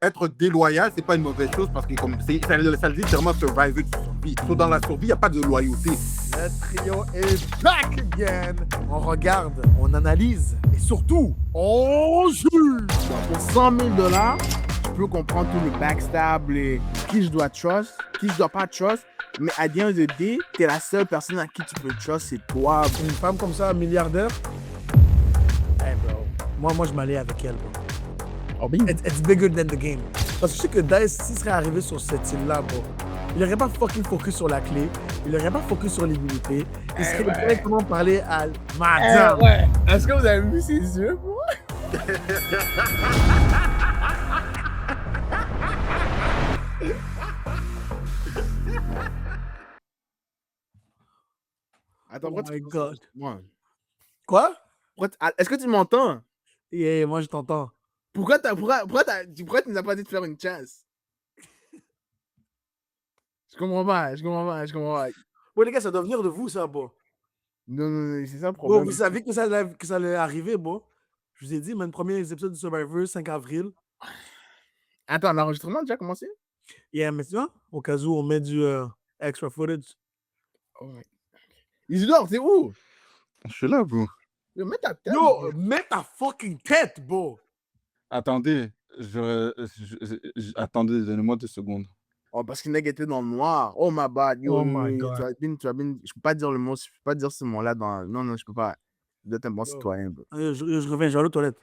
être déloyal, c'est pas une mauvaise chose parce que comme ça dit vraiment survivor de survie. So, dans la survie, il n'y a pas de loyauté. Le trio est back again. On regarde, on analyse et surtout, on juge. Pour 100 000 $, je peux comprendre tout le backstab, qui je dois trust, qui je dois pas trust. Mais à the end of the day, t'es la seule personne à qui tu peux trust, c'est toi. Une femme comme ça, milliardaire. Hey bro, moi je m'allais avec elle, bro. Oh, bien. It's bigger than the game. Parce que je sais que Dice, s'il serait arrivé sur cette île-là, bro, il n'aurait pas fucking focus sur la clé, il n'aurait pas focus sur l'immunité, il serait directement parlé à madame. Ouais. Est-ce que vous avez vu ses yeux, bro? Attends, Oh my God. Moi. Quoi? Est-ce que tu m'entends? Yeah, moi je t'entends. Pourquoi tu nous as pas dit de faire une chasse? Je comprends pas. Ouais, les gars, ça doit venir de vous, ça, bro. Non, c'est ça le Bon, problème. vous savez que ça allait arriver, bon. Je vous ai dit, même premier épisode du Survivor, 5 avril. Attends, l'enregistrement a déjà commencé? Yeah, mais tu vois, au cas où on met du extra footage. Ouais. Isidore, c'est où? Je suis là, bro. Yo, mets ta tête. Yo, mets ta fucking tête, bro. Attendez, attendez, donnez-moi 2 secondes. Oh, parce qu'il était dans le noir. Oh, my bad. Yo, Oh my God. tu as bien. Je peux pas dire le mot, je peux pas dire ce mot-là dans. Non, je peux pas. Je dois être un bon Yo. citoyen, bro. Je reviens, je vais aller aux toilettes.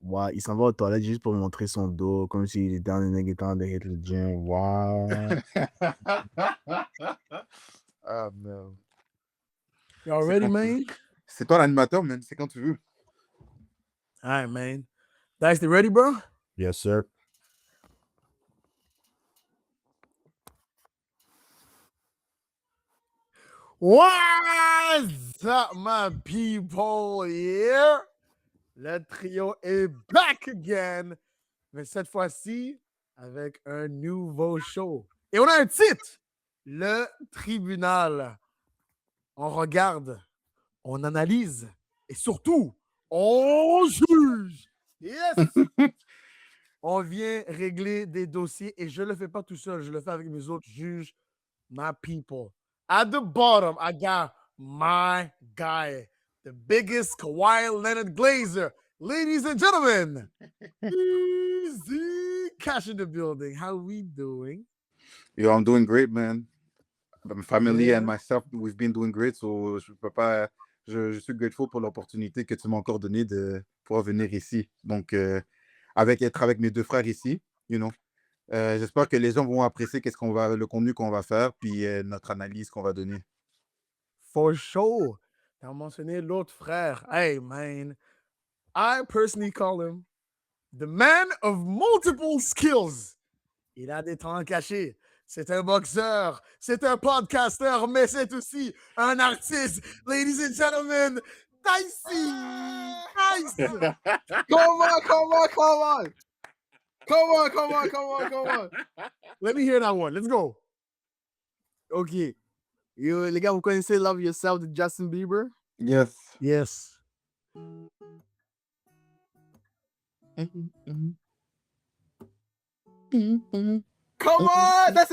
Wow, il s'en va aux toilettes juste pour montrer son dos, comme s'il était en étant derrière le gym. Wow. Ah, merde. You ready, man? C'est toi l'animateur, man. C'est quand tu veux. All right, man. Dice, you ready, bro? Yes, sir. What's up, my people? Yeah. Le trio est back again. Mais cette fois-ci, avec un nouveau show. Et on a un titre. Le tribunal. On regarde, on analyse et surtout, on juge. Yes! On vient régler des dossiers et je ne le fais pas tout seul. Je le fais avec mes autres juges, my people. At the bottom, I got my guy, the biggest Kawhi Leonard Glazer. Ladies and gentlemen, Easy Cash in the building. How we doing? Yo, I'm doing great, man. My family Yeah. and myself, we've been doing great. So, je peux pas. Je suis grateful pour l'opportunité que tu m'as encore donnée de pouvoir venir ici. Donc, être avec mes 2 frères ici, you know. J'espère que les gens vont apprécier le contenu qu'on va faire, puis notre analyse qu'on va donner. For sure. T'as mentionné l'autre frère. Hey, man. I personally call him the man of multiple skills. Il a des talents cachés. C'est un boxeur, c'est un podcasteur, mais c'est aussi un artiste. Ladies and gentlemen, Dicey! Nice! Come on. Let me hear that one. Let's go. OK. Yo, les gars, vous connaissez Love Yourself de Justin Bieber? Yes. Yes. Come on! Ça,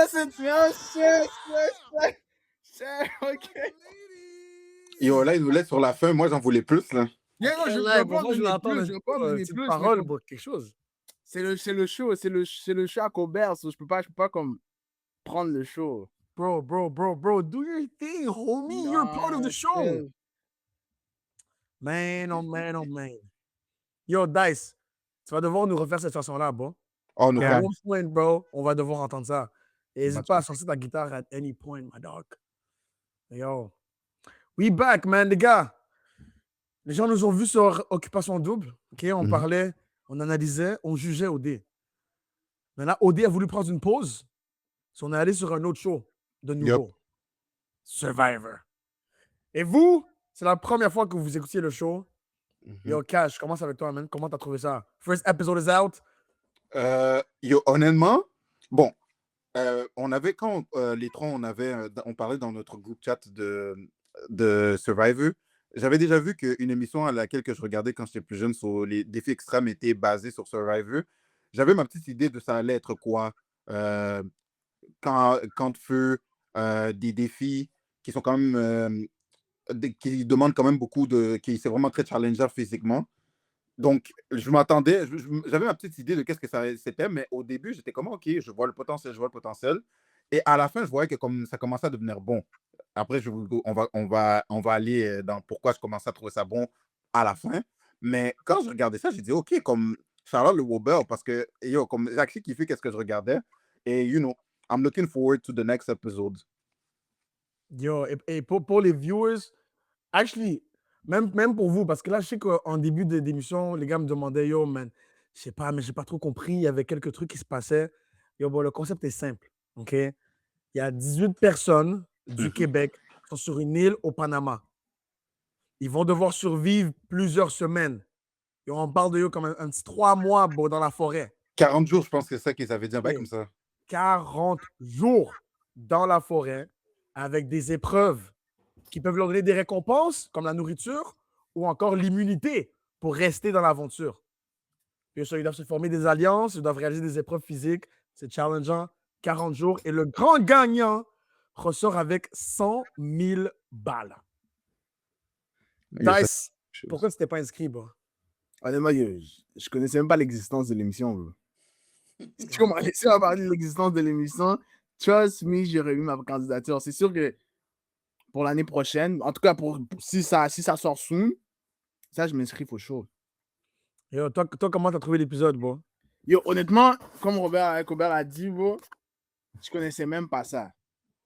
c'est un shit. OK. Yo, là, il nous laisse sur la fin. Moi, j'en voulais plus, là. Yeah, non, je Là, veux pas moi, je l'entends. plus, je veux pas donner Petite plus. parole, bro, quelque chose. C'est le show, c'est le show à Colbert, so je peux pas comme prendre le show. Bro, do your thing, homie. You're part of the show. Yeah. Man, oh man, oh man. Yo, Dice, tu vas devoir nous refaire cette chanson-là, bro. Oh, no. At one point, bro, on va devoir entendre ça. Et n'hésite Bah, pas à sortir ta guitare at any point, my dog. Yo. We back, man, les gars. Les gens nous ont vus sur Occupation Double. OK, on parlait, on analysait, on jugeait OD. Maintenant, OD a voulu prendre une pause. So on est allé sur un autre show de nouveau. Survivor. Et vous, c'est la première fois que vous écoutiez le show. Yo, Cash, je commence avec toi, man. Comment t'as trouvé ça? First episode is out. Yo, honnêtement, bon, on avait, quand les trois, on parlait dans notre groupe chat de Survivor, j'avais déjà vu qu'une émission à laquelle que je regardais quand j'étais plus jeune sur les défis extrêmes était basée sur Survivor. J'avais ma petite idée de ça allait être quoi. Euh, quand feu, des défis qui sont quand même qui demandent quand même beaucoup de. Qui c'est vraiment très challenger physiquement. Donc, je m'attendais, j'avais ma petite idée de qu'est-ce que ça c'était, mais au début, j'étais comme OK, je vois le potentiel, je vois le potentiel. Et à la fin, je voyais que comme ça commençait à devenir bon. Après, on va aller dans pourquoi je commençais à trouver ça bon à la fin. Mais quand je regardais ça, j'ai dit OK, comme Charlotte le Wobber, parce que yo, comme j'ai actually kiffé qu'est-ce que je regardais. Et I'm looking forward to the next episode. Yo, et pour les viewers, actually, même pour vous, parce que là, je sais qu'en début d'émission, les gars me demandaient, yo, man, je sais pas, mais j'ai pas trop compris, il y avait quelques trucs qui se passaient. Yo, bon, le concept est simple, OK? Il y a 18 personnes du Mhm. Québec qui sont sur une île au Panama. Ils vont devoir survivre plusieurs semaines. Et on parle de yo comme un petit 3 mois bro, dans la forêt. 40 jours, je pense que c'est ça qu'ils avaient dit, un bail comme OK? ça. 40 jours dans la forêt avec des épreuves qui peuvent leur donner des récompenses comme la nourriture ou encore l'immunité pour rester dans l'aventure. Bien sûr, ils doivent se former des alliances, ils doivent réaliser des épreuves physiques. C'est challengeant. 40 jours. Et le grand gagnant ressort avec 100 000 balles. Yo, ça, Dice, pourquoi tu t'es pas inscrit, bro? Honnêtement, je connaissais même pas l'existence de l'émission, bro. Si tu m'as laissé à parler de l'existence de l'émission, trust me, j'aurais eu ma candidature. C'est sûr que pour l'année prochaine, en tout cas, si ça sort soon, ça, je m'inscris for sure. Yo, toi, comment t'as trouvé l'épisode, bro? Yo, honnêtement, comme Robert a dit, bro, je connaissais même pas ça.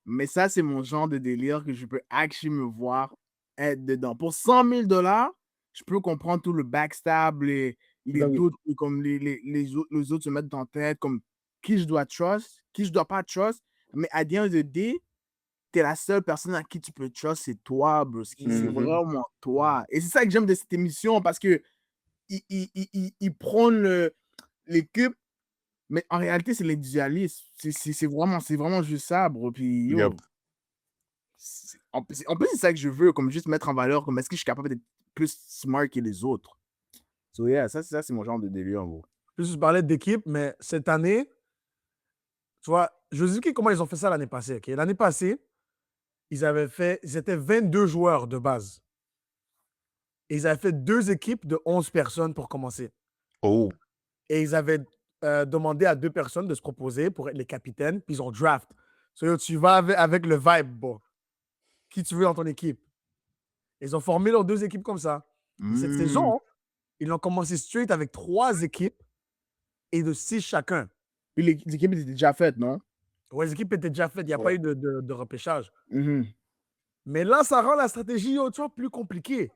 Mais ça, c'est mon genre de délire que je peux actually me voir être dedans. Pour 100 000 $, je peux comprendre tout le backstab, les Ben oui. doutes, comme les autres se mettent dans la tête, comme qui je dois trust, qui je dois pas trust. Mais à the end of the day, t'es la seule personne à qui tu peux trust, c'est toi, bro. C'est Mhm. vraiment toi. Et c'est ça que j'aime de cette émission parce que ils prônent l'équipe, mais en réalité, c'est l'individualisme. C'est vraiment juste ça, bro. Puis, yo, Yup. en plus, c'est ça que je veux, comme juste mettre en valeur, comme est-ce que je suis capable d'être plus smart que les autres. So, yeah, ça, c'est mon genre de délire, bro. Plus je parlais d'équipe, mais cette année, tu vois, je vous dis comment ils ont fait ça l'année passée. OK? L'année passée, ils étaient 22 joueurs de base. Et ils avaient fait 2 équipes de 11 personnes pour commencer. Oh. Et ils avaient demandé à 2 personnes de se proposer pour être les capitaines, puis ils ont draft. So, yo, tu vas avec le vibe, bro. Qui tu veux dans ton équipe. Ils ont formé leurs 2 équipes comme ça. Et cette saison, ils ont commencé straight avec 3 équipes et de 6 chacun. Puis l'équipe était déjà faite, non? Ouais, les équipes étaient déjà faites, il n'y a pas Ouais. eu de repêchage. Mhm. Mais là, ça rend la stratégie tu vois, plus compliquée.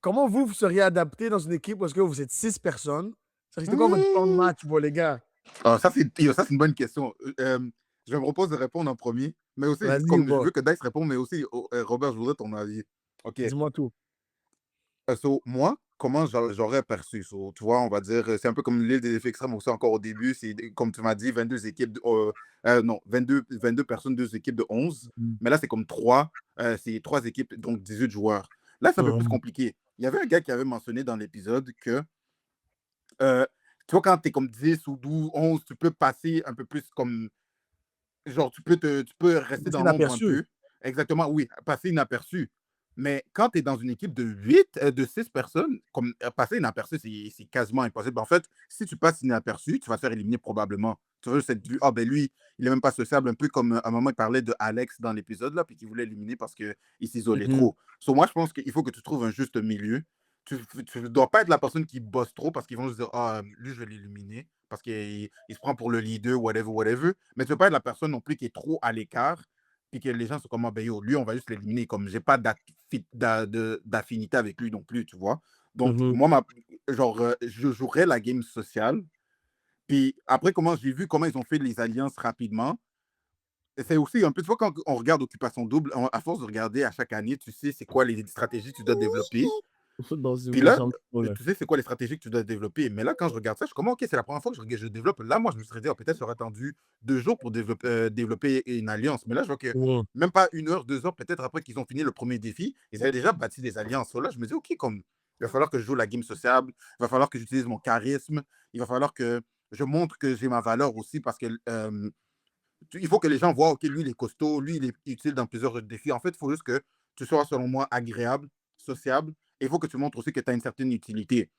Comment vous seriez adapté dans une équipe où est-ce que vous êtes 6 personnes? Ça serait quoi votre plan de match, bon, les gars? Ah, ça, c'est une bonne question. Je me propose de répondre en premier, mais aussi, Vas-y, comme je bon, veux que Dice réponde, mais aussi, Robert, je voudrais ton avis. OK. dis-moi tout. So, moi, comment j'aurais perçu? So, tu vois, on va dire, c'est un peu comme l'île des défis extrêmes aussi encore au début. C'est, comme tu m'as dit, 22 équipes, non, 22 personnes, 2 équipes de 11. Mais là, c'est comme 3, c'est 3 équipes, donc 18 joueurs. Là, c'est un peu plus compliqué. Il y avait un gars qui avait mentionné dans l'épisode que tu vois, quand tu es comme 10 ou 12, 11, tu peux passer un peu plus comme. Genre, tu peux rester C'est dans l'ombre un inaperçu. peu. Exactement, oui, passer inaperçu. Mais quand tu es dans une équipe de 8, de 6 personnes, comme passer inaperçu, c'est quasiment impossible. En fait, si tu passes inaperçu, tu vas te faire éliminer probablement. Tu vois, c'est ah ben lui, il est même pas sociable, un peu comme à un moment il parlait de Alex dans l'épisode là, puis qu'il voulait éliminer parce qu'il s'isolait trop. So, moi, je pense qu'il faut que tu trouves un juste milieu. Tu ne dois pas être la personne qui bosse trop parce qu'ils vont se dire ah, lui, je vais l'éliminer parce qu'il se prend pour le leader, whatever, whatever. Mais tu ne veux pas être la personne non plus qui est trop à l'écart puis que les gens sont comme ah, ben yo, lui, on va juste l'éliminer. Comme j'ai pas d'affinité avec lui non plus, tu vois. Donc, moi, genre, je jouerais la game sociale. Puis après, j'ai vu comment ils ont fait les alliances rapidement. C'est aussi un peu, tu vois, quand on regarde Occupation Double, à force de regarder à chaque année, tu sais c'est quoi les stratégies que tu dois développer. Dans ce Puis là, méchant show-là. tu sais, c'est quoi les stratégies que tu dois développer. Mais là, quand je regarde ça, je suis comme, OK, c'est la première fois que je développe. Là, moi, je me serais dit, oh, peut-être j'aurais attendu 2 jours pour développer une alliance. Mais là, je vois que Ouais. même pas 1 heure, 2 heures, peut-être après qu'ils ont fini le premier défi, ils avaient déjà bâti des alliances. So là, je me dis, OK, comme, il va falloir que je joue la game sociable, il va falloir que j'utilise mon charisme, il va falloir que je montre que j'ai ma valeur aussi parce que il faut que les gens voient, OK, lui, il est costaud, lui, il est utile dans plusieurs défis. En fait, il faut juste que tu sois, selon moi, agréable, sociable, et il faut que tu montres aussi que tu as une certaine utilité.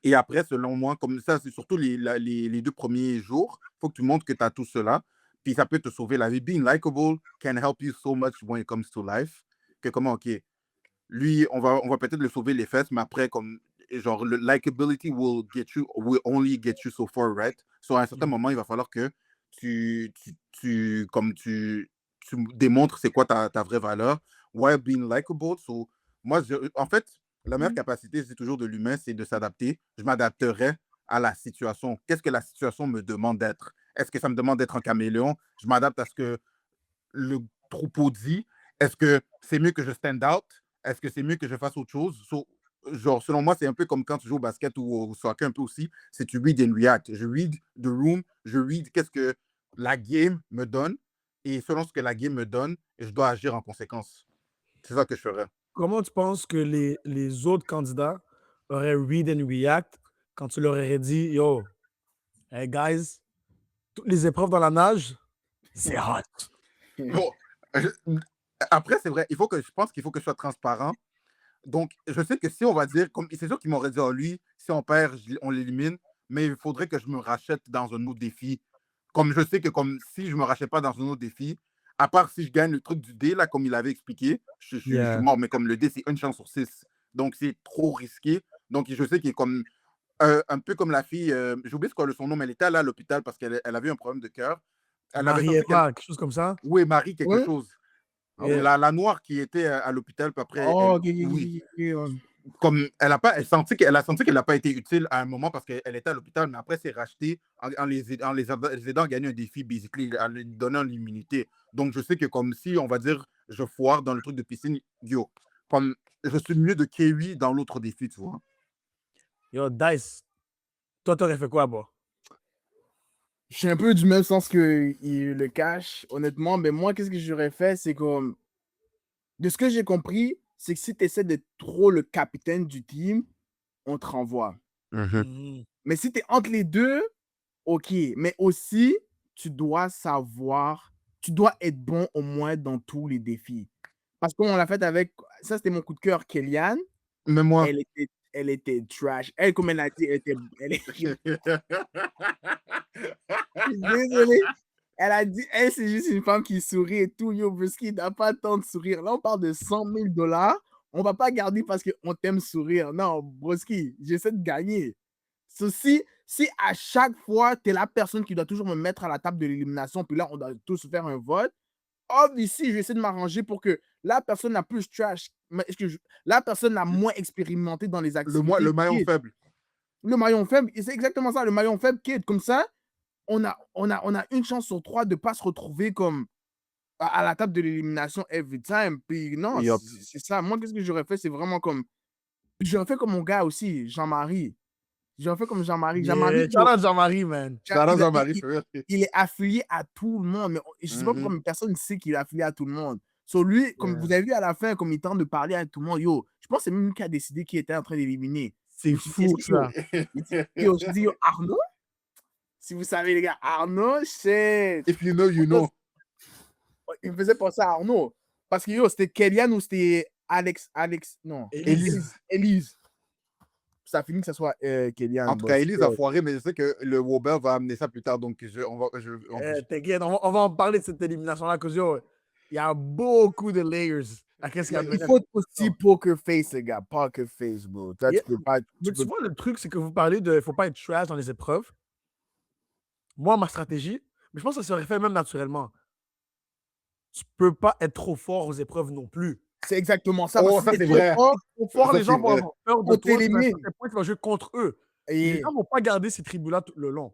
Et après, selon moi, comme ça, c'est surtout les 2 premiers jours, il faut que tu montres que tu as tout cela, puis ça peut te sauver la vie. Being likable can help you so much when it comes to life, que comment, OK, lui, on va peut-être le sauver les fesses, mais après, comme, genre, le likability will only get you so far, right? So, à un certain moment, il va falloir que comme tu démontres c'est quoi ta vraie valeur, while being likable. So, moi, en fait, la meilleure capacité, c'est toujours de l'humain, c'est de s'adapter. Je m'adapterai à la situation. Qu'est-ce que la situation me demande d'être? Est-ce que ça me demande d'être un caméléon? Je m'adapte à ce que le troupeau dit. Est-ce que c'est mieux que je stand out? Est-ce que c'est mieux que je fasse autre chose? So, genre, selon moi, c'est un peu comme quand tu joues au basket ou au soccer, un peu aussi, c'est tu read and react. Je read the room, je read qu'est-ce que la game me donne, et selon ce que la game me donne, je dois agir en conséquence. C'est ça que je ferais. Comment tu penses que les autres candidats auraient read and react quand tu leur aurais dit, yo, hey guys, toutes les épreuves dans la nage, c'est hot. Bon, après, c'est vrai, je pense qu'il faut que je sois transparent. Donc, je sais que si on va dire, comme c'est sûr qu'ils m'auraient dit, oh, lui, si on perd, on l'élimine, mais il faudrait que je me rachète dans un autre défi. Comme je sais que comme si je ne me rachète pas dans un autre défi, à part si je gagne le truc du dé, là, comme il avait expliqué, je suis Yeah. mort, mais comme le dé, c'est une chance sur 6. Donc, c'est trop risqué. Donc, je sais qu'il est comme un peu comme la fille, j'ai oublié son nom, mais elle était allée à l'hôpital parce qu'elle avait un problème de cœur. Elle avait senti qu'elle. Marietta, quelque chose comme ça. Oui, Marie, quelque Ouais. chose. Ah ouais. La noire qui était à l'hôpital, puis après, Oh, ok, oui, ouais. comme elle a senti qu'elle n'a pas été utile à un moment parce qu'elle était à l'hôpital, mais après, c'est racheté en les aidant à gagner un défi, basically, en lui donnant l'immunité. Donc, je sais que comme si, on va dire, je foire dans le truc de piscine, yo, comme je suis mieux de Kiwi dans l'autre défi, tu vois. Yo, Dice, toi, t'aurais fait quoi, bro? Je suis un peu du même sens que il le cache, honnêtement, mais moi, qu'est-ce que j'aurais fait, c'est comme, de ce que j'ai compris, c'est que si tu essaies d'être trop le capitaine du team, on te renvoie. Mhm. Mais si tu es entre les deux, ok. Mais aussi, tu dois savoir, tu dois être bon au moins dans tous les défis. Parce qu'on l'a fait avec, ça c'était mon coup de cœur, Kellyanne, Mais moi, elle était trash. Elle, comme elle a dit, je suis désolé. Elle a dit, elle, c'est juste une femme qui sourit et tout. Yo, Brisky n'a pas le temps de sourire. Là, on parle de 100 000 $. On va pas garder parce qu'on t'aime sourire. Non, Brisky, j'essaie de gagner. Si à chaque fois, tu es la personne qui doit toujours me mettre à la table de l'élimination, puis là, on doit tous faire un vote, obviously, je vais essayer de m'arranger pour que la personne la plus trash, la personne la moins expérimentée dans les activités, le maillon quitte. faible. Le maillon faible, et c'est exactement ça, le maillon faible quitte. Comme ça, on a une chance sur 3 de ne pas se retrouver comme à la table de l'élimination every time. Puis non, Yup. c'est ça. Moi, qu'est-ce que j'aurais fait? C'est vraiment comme. J'aurais fait comme mon gars aussi, Jean-Marie. J'aurais fait comme Jean-Marie. Jean-Marie, Yeah, shout out Jean-Marie, man. Shout out il, a- Jean-Marie, il- for real. il est affilié à tout le monde. Mais je ne sais pas pourquoi mais personne ne sait qu'il est affilié à tout le monde. So lui, comme Yeah. vous avez vu à la fin, comme il tente de parler à tout le monde, yo, je pense que c'est même lui qui a décidé qui était en train d'éliminer. C'est Je me suis dit, fou, est-ce que, ça. yo, je me dis, yo, Arnaud? Si vous savez, les gars, Arnaud, c'est. If you know, you know. Il me faisait penser à Arnaud. Parce que yo, c'était Kellyanne ou c'était Alex, non. Élise. Ça finit que ce soit Kellyanne. En tout cas, Elise a foiré, mais je sais que le Wobber va amener ça plus tard. Donc, T'inquiète, on va en parler de cette élimination-là, parce que il y a beaucoup de layers à qu'est-ce qu'il y a Il faut aussi poker face, les gars. Poker face, bro. Toi, Yeah. tu peux pas. Mais tu vois, le truc, c'est que vous parlez de faut pas être trash dans les épreuves. Moi, ma stratégie, mais je pense que ça serait fait même naturellement. Tu peux pas être trop fort aux épreuves non plus. C'est exactement ça. Oh, parce que ça, si c'est t'es vrai. Trop fort, Ça, les gens c'est vont vrai. avoir peur de On toi. Tu t'élimine. vas jouer contre eux. Les Et gens vont pas garder ces tribus-là tout le long.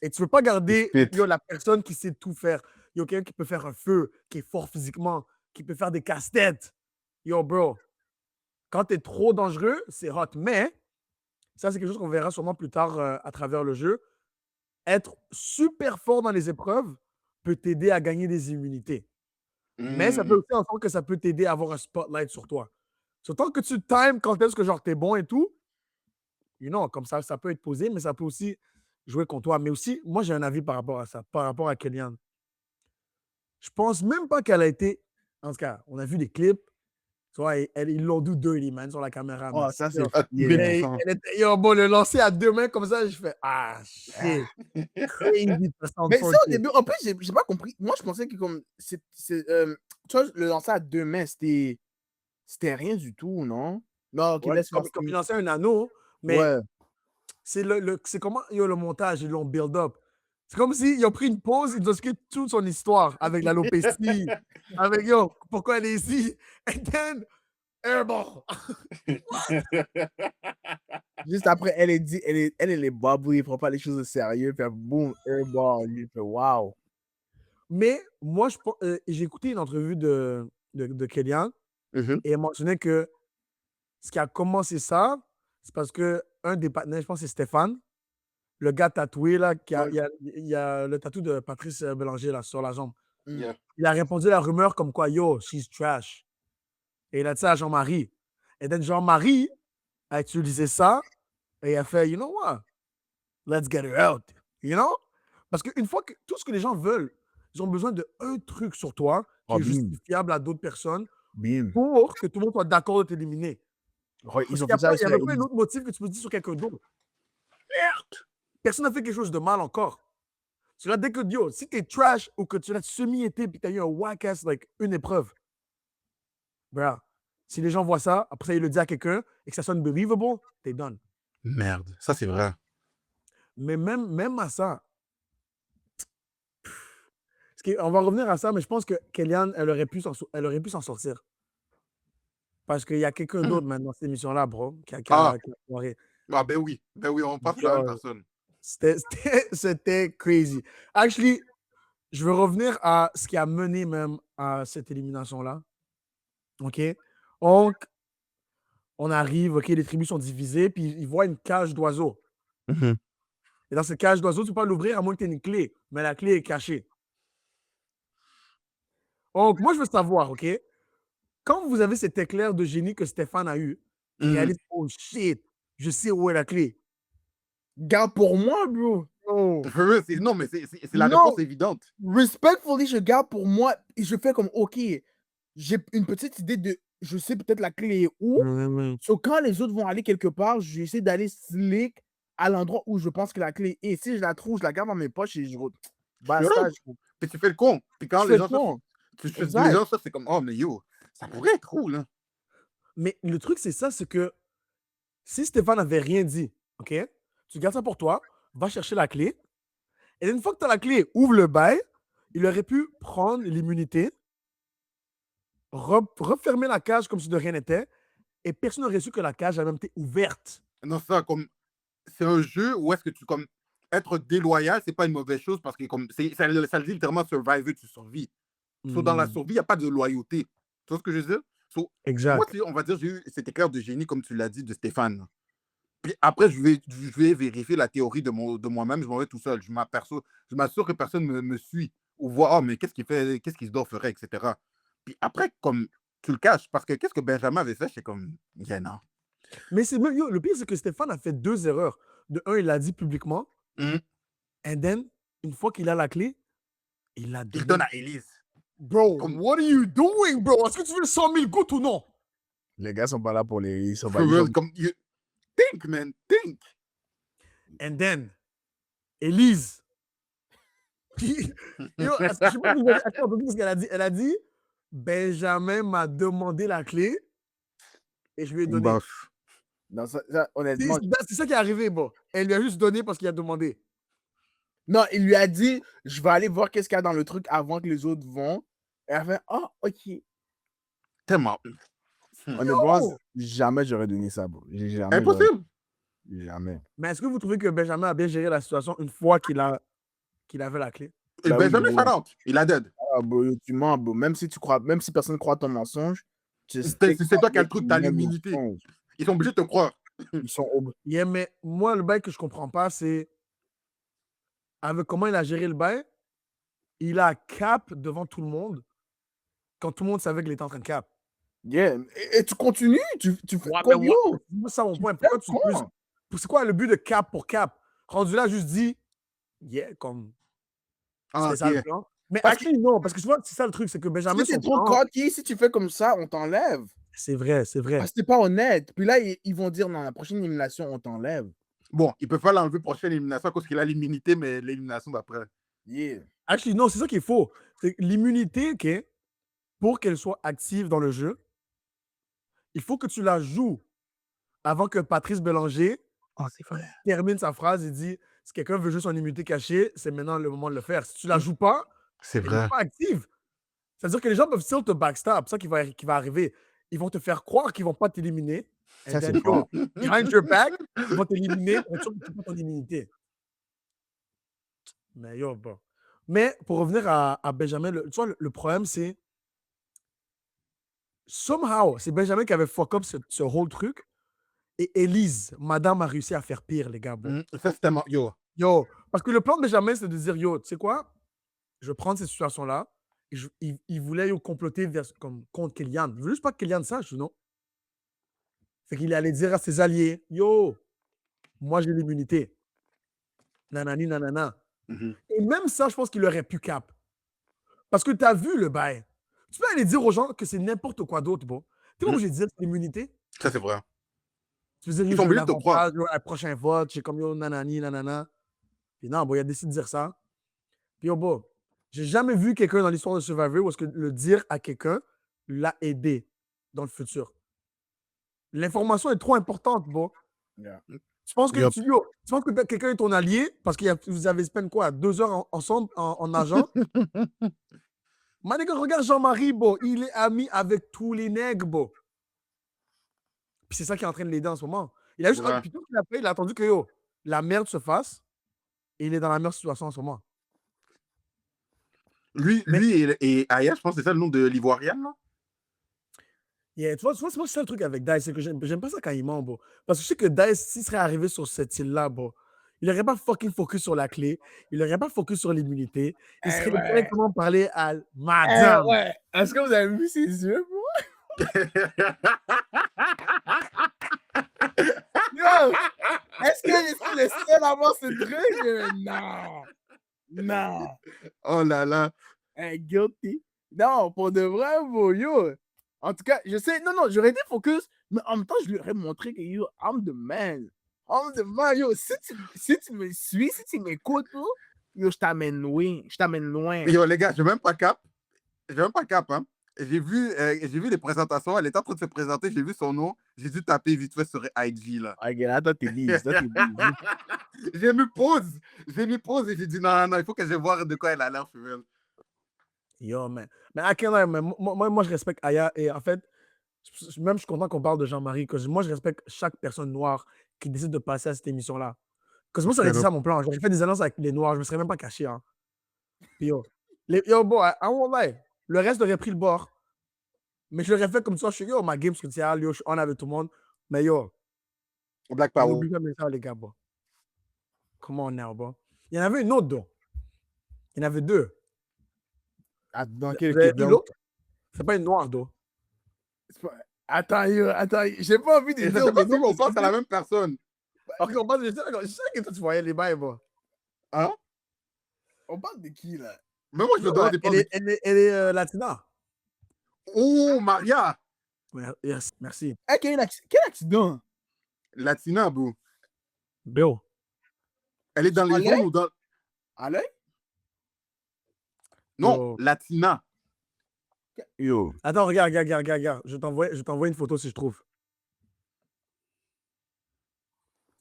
Et tu veux pas garder la personne qui sait tout faire. Yo, quelqu'un qui peut faire un feu, qui est fort physiquement, qui peut faire des casse-têtes. Yo, bro. Quand tu es trop dangereux, c'est hot. Mais ça, c'est quelque chose qu'on verra sûrement plus tard à travers le jeu. Être super fort dans les épreuves peut t'aider à gagner des immunités. Mais ça peut aussi en sorte que ça peut t'aider à avoir un spotlight sur toi. Tant que tu times quand est-ce que genre t'es bon et tout, comme ça peut être posé, mais ça peut aussi jouer contre toi. Mais aussi, moi, j'ai un avis par rapport à ça, par rapport à Kellyanne. Je pense même pas qu'elle a été. En tout cas, on a vu des clips. Tu vois, ils l'ont dit dirty, man, sur la caméra. Oh, Mais ça, c'est yo, Ah, fier. 1000%. bon, le lancer à 2 mains comme ça, je fais ah, shit. Crazy to sound Mais ça, au 4K. début, en plus, j'ai pas compris. Moi, je pensais que comme. Tu vois, le lancer à 2 mains, c'était rien du tout, non? Non, ok, Ouais, laisse faire comme il lançait un anneau, mais Ouais. c'est comment le montage, ils l'ont build up. C'est comme s'ils ont pris une pause, ils ont expliqué toute son histoire avec l'alopécie, avec pourquoi elle est ici, and then airball. Juste après, elle est dit, elle est bubbly, elle prend pas les choses au sérieux, puis boum, airball. Il fait wow. Mais moi, j'ai écouté une entrevue de Kellyanne et elle mentionnait que ce qui a commencé ça, c'est parce que un des partenaires, je pense que c'est Stéphane, le gars tatoué, là, il y a le tatou de Patrice Bélanger là, sur la jambe. Yeah. Il a répondu à la rumeur comme quoi, yo, she's trash. Et il a dit ça à Jean-Marie. Et then Jean-Marie a utilisé ça et il a fait, you know what? Let's get her out. You know? Parce qu'une fois que tout ce que les gens veulent, ils ont besoin d'un truc sur toi qui Oh, est bim, justifiable à d'autres personnes bim. pour que tout le monde soit d'accord de t'éliminer. Oh, Parce ils ont qu'il fait ça n'y sur avait pas un autre motif que tu peux dire sur quelqu'un d'autre. Personne n'a fait quelque chose de mal encore. C'est là, dès que, si t'es trash ou que tu l'as semi-été puis t'as eu un whack-ass, like, une épreuve, bro, si les gens voient ça, après ça, ils le disent à quelqu'un et que ça sonne believable, t'es done. Merde, ça c'est vrai. Mais même à ça, on va revenir à ça, mais je pense que Kellyanne, elle aurait pu s'en sortir. Parce qu'il y a quelqu'un d'autre maintenant dans cette émission-là, bro, qui a foiré. Ben oui, on passe sur la même personne. C'était crazy. Actually, je veux revenir à ce qui a mené même à cette élimination-là. OK? Donc, on arrive, OK, les tribus sont divisées, puis ils voient une cage d'oiseaux. Et dans cette cage d'oiseaux, tu peux pas l'ouvrir à moins que tu aies une clé, mais la clé est cachée. Donc, moi, je veux savoir, OK? Quand vous avez cet éclair de génie que Stéphane a eu, qui réalise, oh shit, je sais où est la clé. Garde pour moi, bro. Oh. Non, mais c'est la réponse évidente. Respectfully, je garde pour moi et je fais comme, ok, j'ai une petite idée de, je sais peut-être la clé est où. So, quand les autres vont aller quelque part, je vais essayer d'aller slick à l'endroit où je pense que la clé est. Si je la trouve, je la garde dans mes poches et je basta. Puis tu fais le con. Puis quand Je les fais gens le con. les gens c'est comme, oh, mais yo, ça pourrait être cool. Hein. Mais le truc, c'est ça, c'est que si Stéphane n'avait rien dit, OK, tu gardes ça pour toi, va chercher la clé, et une fois que tu as la clé, ouvre le bail, il aurait pu prendre l'immunité, refermer la cage comme si de rien n'était, et personne n'aurait su que la cage a même été ouverte. Non, ça, comme, c'est un jeu où est-ce que tu, comme, être déloyal, c'est pas une mauvaise chose parce que, comme, ça dit littéralement survivor, tu survis. Dans la survie, il n'y a pas de loyauté. Tu vois ce que je veux dire? Exact. Moi, on va dire, j'ai eu cet éclair de génie, comme tu l'as dit, de Stéphane. Puis après, je vais vérifier la théorie de moi-même, je m'en vais tout seul. Je m'assure que personne me suit ou voit, oh, mais qu'est-ce qu'il doit faire, etc. Puis après, comme, tu le caches, parce que qu'est-ce que Benjamin avait fait, c'est comme, yeah, non. Mais le pire, c'est que Stéphane a fait 2 erreurs. De un, il l'a dit publiquement. And then, une fois qu'il a la clé, il l'a donné. Il donne à Élise. Bro, what are you doing, bro? Est-ce que tu veux le 100 000 gouttes ou non? Les gars sont pas là pour les. Ils sont pas comme, think, man, think. And then, Élise. Je sais pas si vous avez entendu ce qu'elle a dit. Elle a dit, Benjamin m'a demandé la clé et je lui ai donné. Bof. Non, ça, honnêtement. C'est ça qui est arrivé, bon. Elle lui a juste donné parce qu'il a demandé. Non, il lui a dit, je vais aller voir qu'est-ce qu'il y a dans le truc avant que les autres vont. Et elle a fait, oh, ok. Tellement. Honnêtement, jamais j'aurais donné ça, bro. Impossible. Jamais. Mais est-ce que vous trouvez que Benjamin a bien géré la situation une fois qu'il avait la clé? Benjamin Farant, il a dead. Ah, bro, tu mens, bro. Même si personne croit ton mensonge, C'est toi qui as le truc, t'as l'immunité. Ils sont obligés de te croire. Ils sont Yeah, mais moi, le bail que je comprends pas, c'est avec comment il a géré le bail, il a cap devant tout le monde quand tout le monde savait qu'il était en train de cap. Yeah. Et tu continues, tu fais Ouais, comme mais yo. c'est pas ça mon point. Pourquoi tu plus... C'est quoi le but de cap pour cap? Rendu là, juste dit, yeah, comme. C'était ça le plan. Mais actually, non, parce que tu vois, c'est ça le truc, c'est que Benjamin. Si t'es trop cocky, si tu fais comme ça, on t'enlève. C'est vrai, c'est vrai. Parce que t'es pas honnête. Puis là, ils vont dire, non, la prochaine élimination, on t'enlève. Bon, ils peuvent pas l'enlever prochaine élimination parce qu'il a l'immunité, mais l'élimination d'après. Yeah. Actually, non, c'est ça qu'il faut. C'est l'immunité, OK, pour qu'elle soit active dans le jeu, il faut que tu la joues avant que Patrice Bélanger termine sa phrase et dit si quelqu'un veut juste son immunité cachée, c'est maintenant le moment de le faire. Si tu la joues pas, C'est elle n'est pas active. C'est-à-dire que les gens peuvent still te backstab. C'est ça qui va arriver. Ils vont te faire croire qu'ils vont pas t'éliminer. Ça, c'est then, bon. behind your back, ils vont t'éliminer pour être sûr que tu n'as pas ton immunité. Mais yo, bon. Mais pour revenir à Benjamin, tu vois, le problème, c'est somehow, c'est Benjamin qui avait fuck up ce whole truc. Et Élise, madame, a réussi à faire pire, les gars. Bon. Ça, c'est tellement. Yo. Yo, parce que le plan de Benjamin, c'est de dire, yo, tu sais quoi, je vais prendre cette situation-là. Et il voulait comploter contre Kylian. Il veut juste pas que Kylian sache, non? Fait qu'il allait dire à ses alliés, yo, moi j'ai l'immunité. Nanani, nanana. Et même ça, je pense qu'il aurait pu cap. Parce que tu as vu le bail. Tu peux aller dire aux gens que c'est n'importe quoi d'autre, bon. Tu sais où j'ai dit c'est l'immunité? Ça, c'est vrai. Tu veux dire, Ils sont obligés de te croire. Un prochain vote, j'ai comme yo, nanani, nanana. Puis non, bon, il a décidé de dire ça. Puis yo, bon, j'ai jamais vu quelqu'un dans l'histoire de Survivor où est-ce que le dire à quelqu'un l'a aidé dans le futur. L'information est trop importante, bon. Yeah. Tu penses que tu penses que quelqu'un est ton allié parce que vous avez spend quoi 2 heures ensemble en nageant? Manéga, regarde Jean-Marie, bon, il est ami avec tous les nègres, bon. Puis c'est ça qui est en train de l'aider en ce moment. Il a juste plutôt qu'il a fait, il a attendu que yo, la merde se fasse et il est dans la meilleure situation en ce moment. Lui et Aya, je pense que c'est ça le nom de l'Ivoirienne, là? Yeah, tu vois, c'est ça le truc avec Dice, c'est que j'aime pas ça quand il ment, bro. Parce que je sais que Dice, s'il serait arrivé sur cette île-là, bro, il n'aurait pas fucking focus sur la clé, il n'aurait pas focus sur l'immunité, il serait directement parlé à madame. Ouais. Est-ce que vous avez vu ses yeux, bro? Yo! Est-ce que je suis le seul à voir ce truc? Non! Non! Oh là là! Guilty. Non, pour de vrai, bro, yo! En tout cas, je sais, non, j'aurais été focus, mais en même temps, je lui aurais montré que yo, I'm the man. I'm the man, yo. Si tu me suis, si tu m'écoutes, yo, je t'amène loin. Yo, les gars, je n'ai même pas cap. Hein. J'ai vu les présentations, elle était en train de se présenter, j'ai vu son nom, j'ai dû taper vite fait sur IG, là. Ok, là, toi, t'es lisse. J'ai mis pause et j'ai dit non, il faut que je vois de quoi elle a l'air, femelle. Yo, man. Mais à quel âge, moi, je respecte Aya. Et en fait, même je suis content qu'on parle de Jean-Marie. Parce que moi, je respecte chaque personne noire qui décide de passer à cette émission-là. Parce que moi, ça aurait été ça mon plan. J'aurais fait des annonces avec les noirs. Je me serais même pas caché. Hein. Puis yo, bon, I won't lie. Le reste aurait pris le bord. Mais je l'aurais fait comme ça. Je suis yo, ma game sociale, yo, je suis on avec tout le monde. Mais yo, Black Power. N'oublie jamais ça, les gars, bon. Comment on est, bon. Il y en avait une autre, donc. Il y en avait deux. Dans quel l'autre? C'est pas une noire, donc. Attends, j'ai pas envie de dire. Je sais pas si on pense à la même personne. Ok, on parle de... Je sais que toi, tu voyais les bails, bon. Hein? On parle de qui, là? Mais moi, je me demande Elle est latina. Oh, Maria! Yes, merci. Hey, quel accident? Latina, bro. Bill. Elle est dans les zones ou dans... À l'œil? Non, Latina. Yo. Attends, regarde. Je t'envoie une photo si je trouve.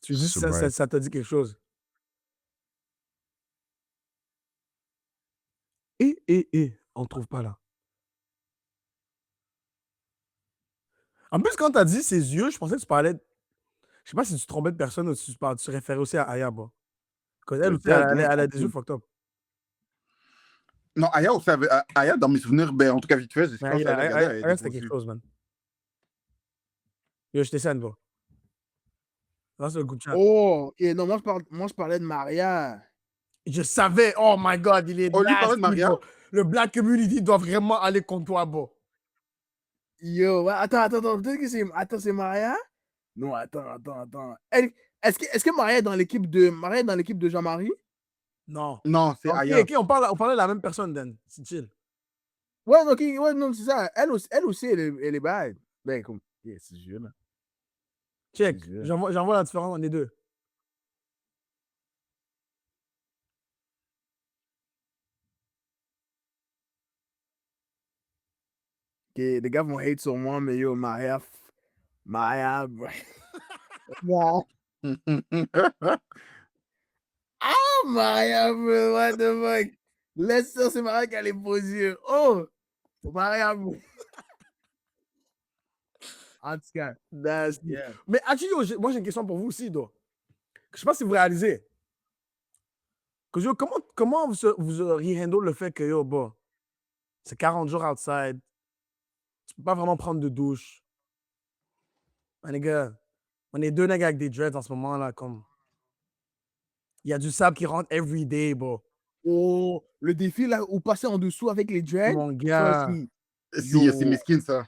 Tu dis si ça te dit quelque chose. On ne trouve pas là. En plus, quand tu as dit ses yeux, je pensais que tu parlais... Je sais pas si tu te trompais de personne ou si tu te référais aussi à Aya, bon. Elle aussi, elle a des yeux fucked up. Non, Aya, dans mes souvenirs, ben, en tout cas, vite fait, je pense Aya, c'était quelque chose, man. Yo, je te sens, bro. Là, c'est le groupe chat. Oh, ok, non, moi, je parlais de Maria. Je savais, oh my god, il est Oh, lui parlait de nasty, Maria? bro. Le black community doit vraiment aller contre toi, bro. Yo, ouais, attends, peut-être que c'est. Attends, c'est Maria? Non, attends. Est-ce que Maria est dans l'équipe de Jean-Marie? Non. Non, c'est Ok, ailleurs. ok, on parle de la même personne, Dan. C'est chill. Ouais, ok, ouais, non, c'est ça. Elle aussi, elle est bad. Ben, comme. Yeah, c'est jeune. Check. C'est jeune. J'envoie la différence entre les deux. Ok, les gars vont hate sur moi, mais yo, Maria. Maria. Bro. Ah, Maria, bro, what the fuck? Laisse ça, c'est Maria qui a les beaux yeux. Oh, Maria, bro. En tout cas, Nasty. yeah. Mais actually, yo, moi, j'ai une question pour vous aussi, though. Je sais pas si vous réalisez. Que, yo, comment vous auriez handle le fait que, yo, bon, c'est 40 jours outside. Tu peux pas vraiment prendre de douche. Man, les gars, on est deux nègres avec des dreads en ce moment, là, comme. Il y a du sable qui rentre every day, bro. Oh, le défi là, où passer en dessous avec les dreads, Mon ça gars. aussi, Si, c'est yo, mesquine, ça.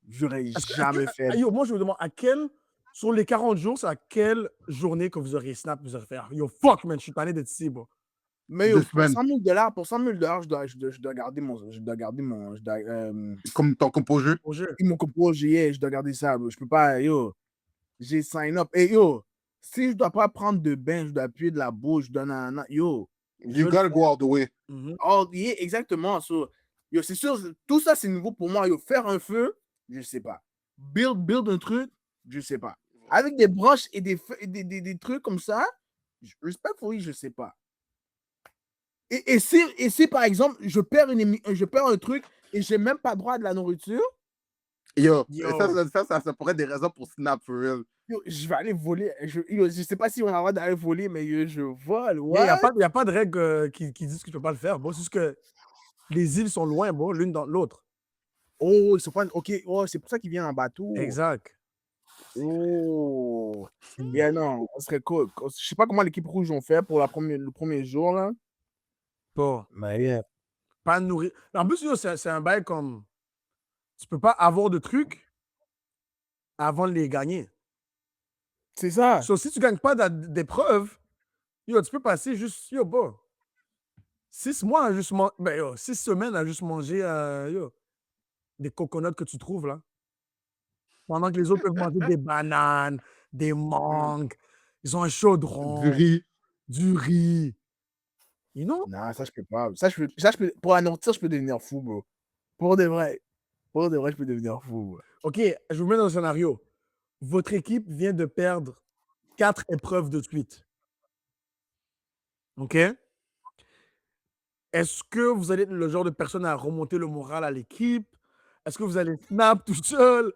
j'aurais Est-ce que- jamais fait. Yo, moi, je me demande, sur les 40 jours, c'est à quelle journée que vous auriez snap, vous auriez fait, yo, fuck, man, je suis tanné d'être ici, bro. Mais yo, 2 semaines. pour 100 000 je dois garder mon, Comme ton compo-jeu. Au jeu. mon compos, je dois garder ça, bro. Je peux pas, yo, j'ai sign up. Et yo, si je dois pas prendre de bain, je dois appuyer de la bouche, je dois yo. You gotta go all the way. Mhm. Oh, yeah, exactement. So, yo, c'est sûr, tout ça, c'est nouveau pour moi. Yo, faire un feu, je sais pas. Build un truc, je sais pas. Avec des broches et des trucs comme ça, respectfully, je sais pas. Et si, par exemple, je perds un truc et j'ai même pas droit de la nourriture, Yo, Yo. ça pourrait être des raisons pour snap, for real. yo, je vais aller voler. Je sais pas si on a le droit d'aller voler, mais yo, je vole. Il What? n'y a pas de règle qui disent que tu peux pas le faire, bro. C'est juste que les îles sont loin, bro, l'une dans l'autre. Oh, c'est pas. Ok, oh, c'est pour ça qu'il vient en bateau. Exact. Oh. Yeah, non, on serait cool. Je sais pas comment l'équipe rouge ont fait pour le premier jour, là. Pas, Mais yeah. pas nourrir. En plus, yo, c'est un bail comme. Tu peux pas avoir de trucs avant de les gagner. C'est ça. So, si tu gagnes pas d'épreuves, yo, tu peux passer juste, yo, bro. 6 mois à juste manger. Ben, yo, 6 semaines à juste manger, yo, des coconuts que tu trouves, là. Pendant que les autres peuvent manger des bananes, des mangues. Ils ont un chaudron, Du riz. du riz. You know? Non, ça, je peux pas. Pour la nourriture, je peux devenir fou, bro. Pour de vrai. Pour de vrai, je peux devenir fou, bro. OK, je vous mets dans un scénario. Votre équipe vient de perdre 4 épreuves de suite. OK? Est-ce que vous allez être le genre de personne à remonter le moral à l'équipe? Est-ce que vous allez snap tout seul?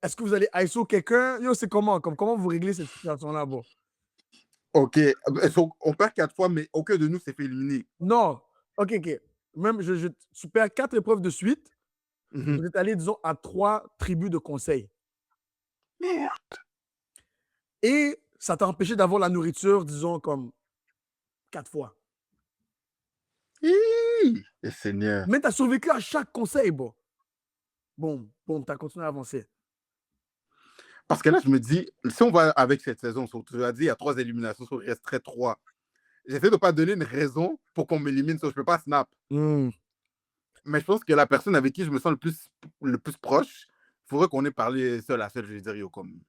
Est-ce que vous allez ISO quelqu'un? Yo, c'est comment? Comment vous réglez cette situation-là, bro? OK. On perd 4 fois, mais aucun de nous s'est fait éliminer. Non. OK. Même, tu perds 4 épreuves de suite. Mhm. Vous êtes allé, disons, à 3 tribus de conseil. Merde. Et ça t'a empêché d'avoir la nourriture, disons, comme 4 fois. Hi! Et Seigneur. Mais tu as survécu à chaque conseil, bro. Bon, tu as continué à avancer. Parce que là, je me dis, si on va avec cette saison, tu as dit, il y a 3 éliminations, il resterait 3. J'essaie de ne pas donner une raison pour qu'on m'élimine, je ne peux pas snap. Mm. Mais je pense que la personne avec qui je me sens le plus proche, il faudrait qu'on ait parlé seul à seul, je vais dire, yo, comme,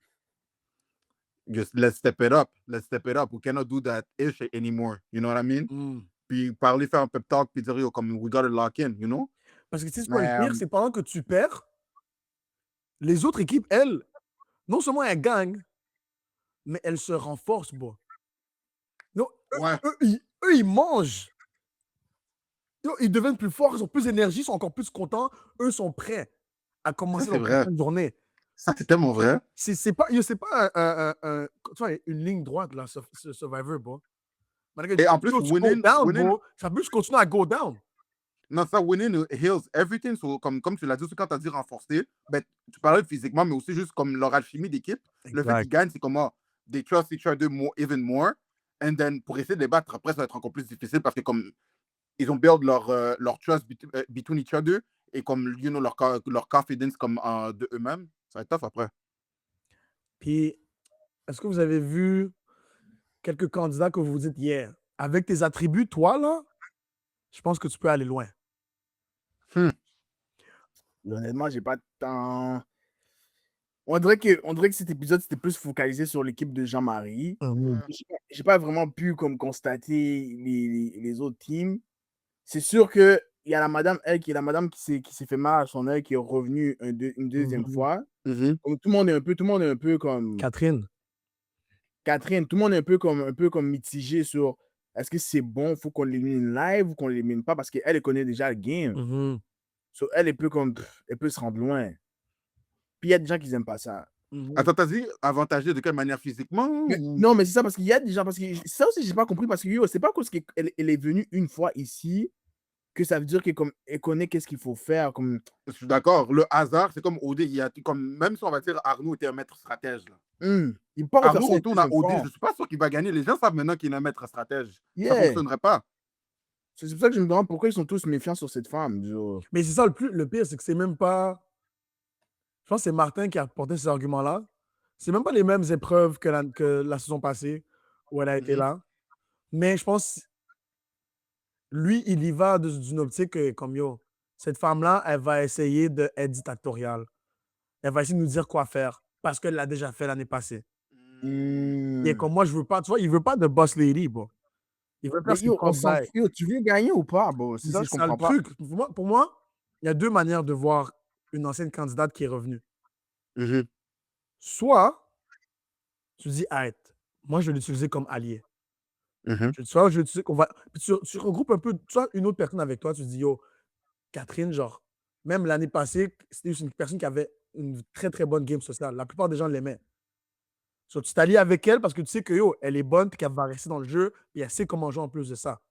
let's step it up. We cannot do that ish anymore. You know what I mean? Mm. Puis parler, faire un pep talk, puis dire, yo, comme, we gotta lock in, you know? Parce que tu sais, ce qu'on est pire, c'est pendant que tu perds, les autres équipes, elles, non seulement elles gagnent, mais elles se renforcent, bro. Non, Ouais. eux, ils mangent. Yo, ils deviennent plus forts, ils ont plus d'énergie, ils sont encore plus contents. Eux sont prêts à commencer Ça, c'est leur vrai. prochaine journée. Ça, c'est tellement vrai. C'est pas tu vois, une ligne droite, là, ce Survivor, bro. Et en plus, tu go winning- down, bro, ça peut juste continuer à go down. Non, ça, winning heals everything. So, comme tu l'as dit aussi quand tu as dit renforcer, ben, tu parlais de physiquement, mais aussi juste comme leur alchimie d'équipe. Le fait qu'ils Exact. gagnent, c'est comment they trust each other more, even more. And then, pour essayer de les battre, après, ça va être encore plus difficile parce que comme ils ont build leur trust between each other et comme, leur confidence comme de eux-mêmes. Ça va être tough après. Puis, est-ce que vous avez vu quelques candidats que vous vous dites, yeah, avec tes attributs, toi, là, je pense que tu peux aller loin. Honnêtement, j'ai pas tant. On dirait que cet épisode c'était plus focalisé sur l'équipe de Jean-Marie. J'ai pas vraiment pu comme constater les autres teams. C'est sûr que il y a la madame, elle, qui est la madame qui s'est fait mal à son œil, qui est revenue une deuxième fois. Comme tout le monde est un peu comme Catherine. Catherine, tout le monde est un peu comme mitigé sur est-ce que c'est bon, faut qu'on l'élimine live ou qu'on l'élimine pas parce qu'elle elle connaît déjà le game. So, elle est peu comme elle peut se rendre loin. Puis il y a des gens qui n'aiment pas ça. Attends, t'as dit avantagé de quelle manière physiquement Non, mais c'est ça, parce qu'il y a des gens, parce que ça aussi, j'ai pas compris, parce que yo, c'est pas parce qu'elle elle est venue une fois ici que ça veut dire qu'elle connaît qu'est-ce qu'il faut faire. Comme... Je suis d'accord. Le hasard, c'est comme OD. Même si on va dire Arnaud était un maître stratège. Là. Il peut pas refaire Arnaud ça retourne à OD. Je ne suis pas sûr qu'il va gagner. Les gens savent maintenant qu'il est un maître stratège. Ça ne fonctionnerait pas. C'est pour ça que je me demande pourquoi ils sont tous méfiants sur cette femme. Genre. Mais c'est ça le pire, c'est que c'est même pas. Je pense que c'est Martin qui a apporté ces arguments-là. C'est même pas les mêmes épreuves que la saison passée où elle a été là. Mais je pense, lui, il y va d'une optique comme yo, cette femme-là, elle va essayer d'être dictatoriale. Elle va essayer de nous dire quoi faire parce qu'elle l'a déjà fait l'année passée. Et comme moi, je veux pas, tu vois, il veut pas de boss lady, bro. Il veut faire ce qu'il pense. Tu veux gagner ou pas, bro? C'est ça, je comprends pas. Truc. Pour moi, il y a deux manières de voir une ancienne candidate qui est revenue. Soit, tu dis, arrête, moi, je vais l'utiliser comme allié. Soit, je vais l'utiliser, tu regroupes un peu, soit une autre personne avec toi, tu dis, yo, Catherine, genre, même l'année passée, c'était une personne qui avait une très, très bonne game sociale. La plupart des gens l'aimaient. So, tu t'allies avec elle parce que tu sais que, yo, elle est bonne, puis qu'elle va rester dans le jeu, puis elle sait comment jouer en plus de ça.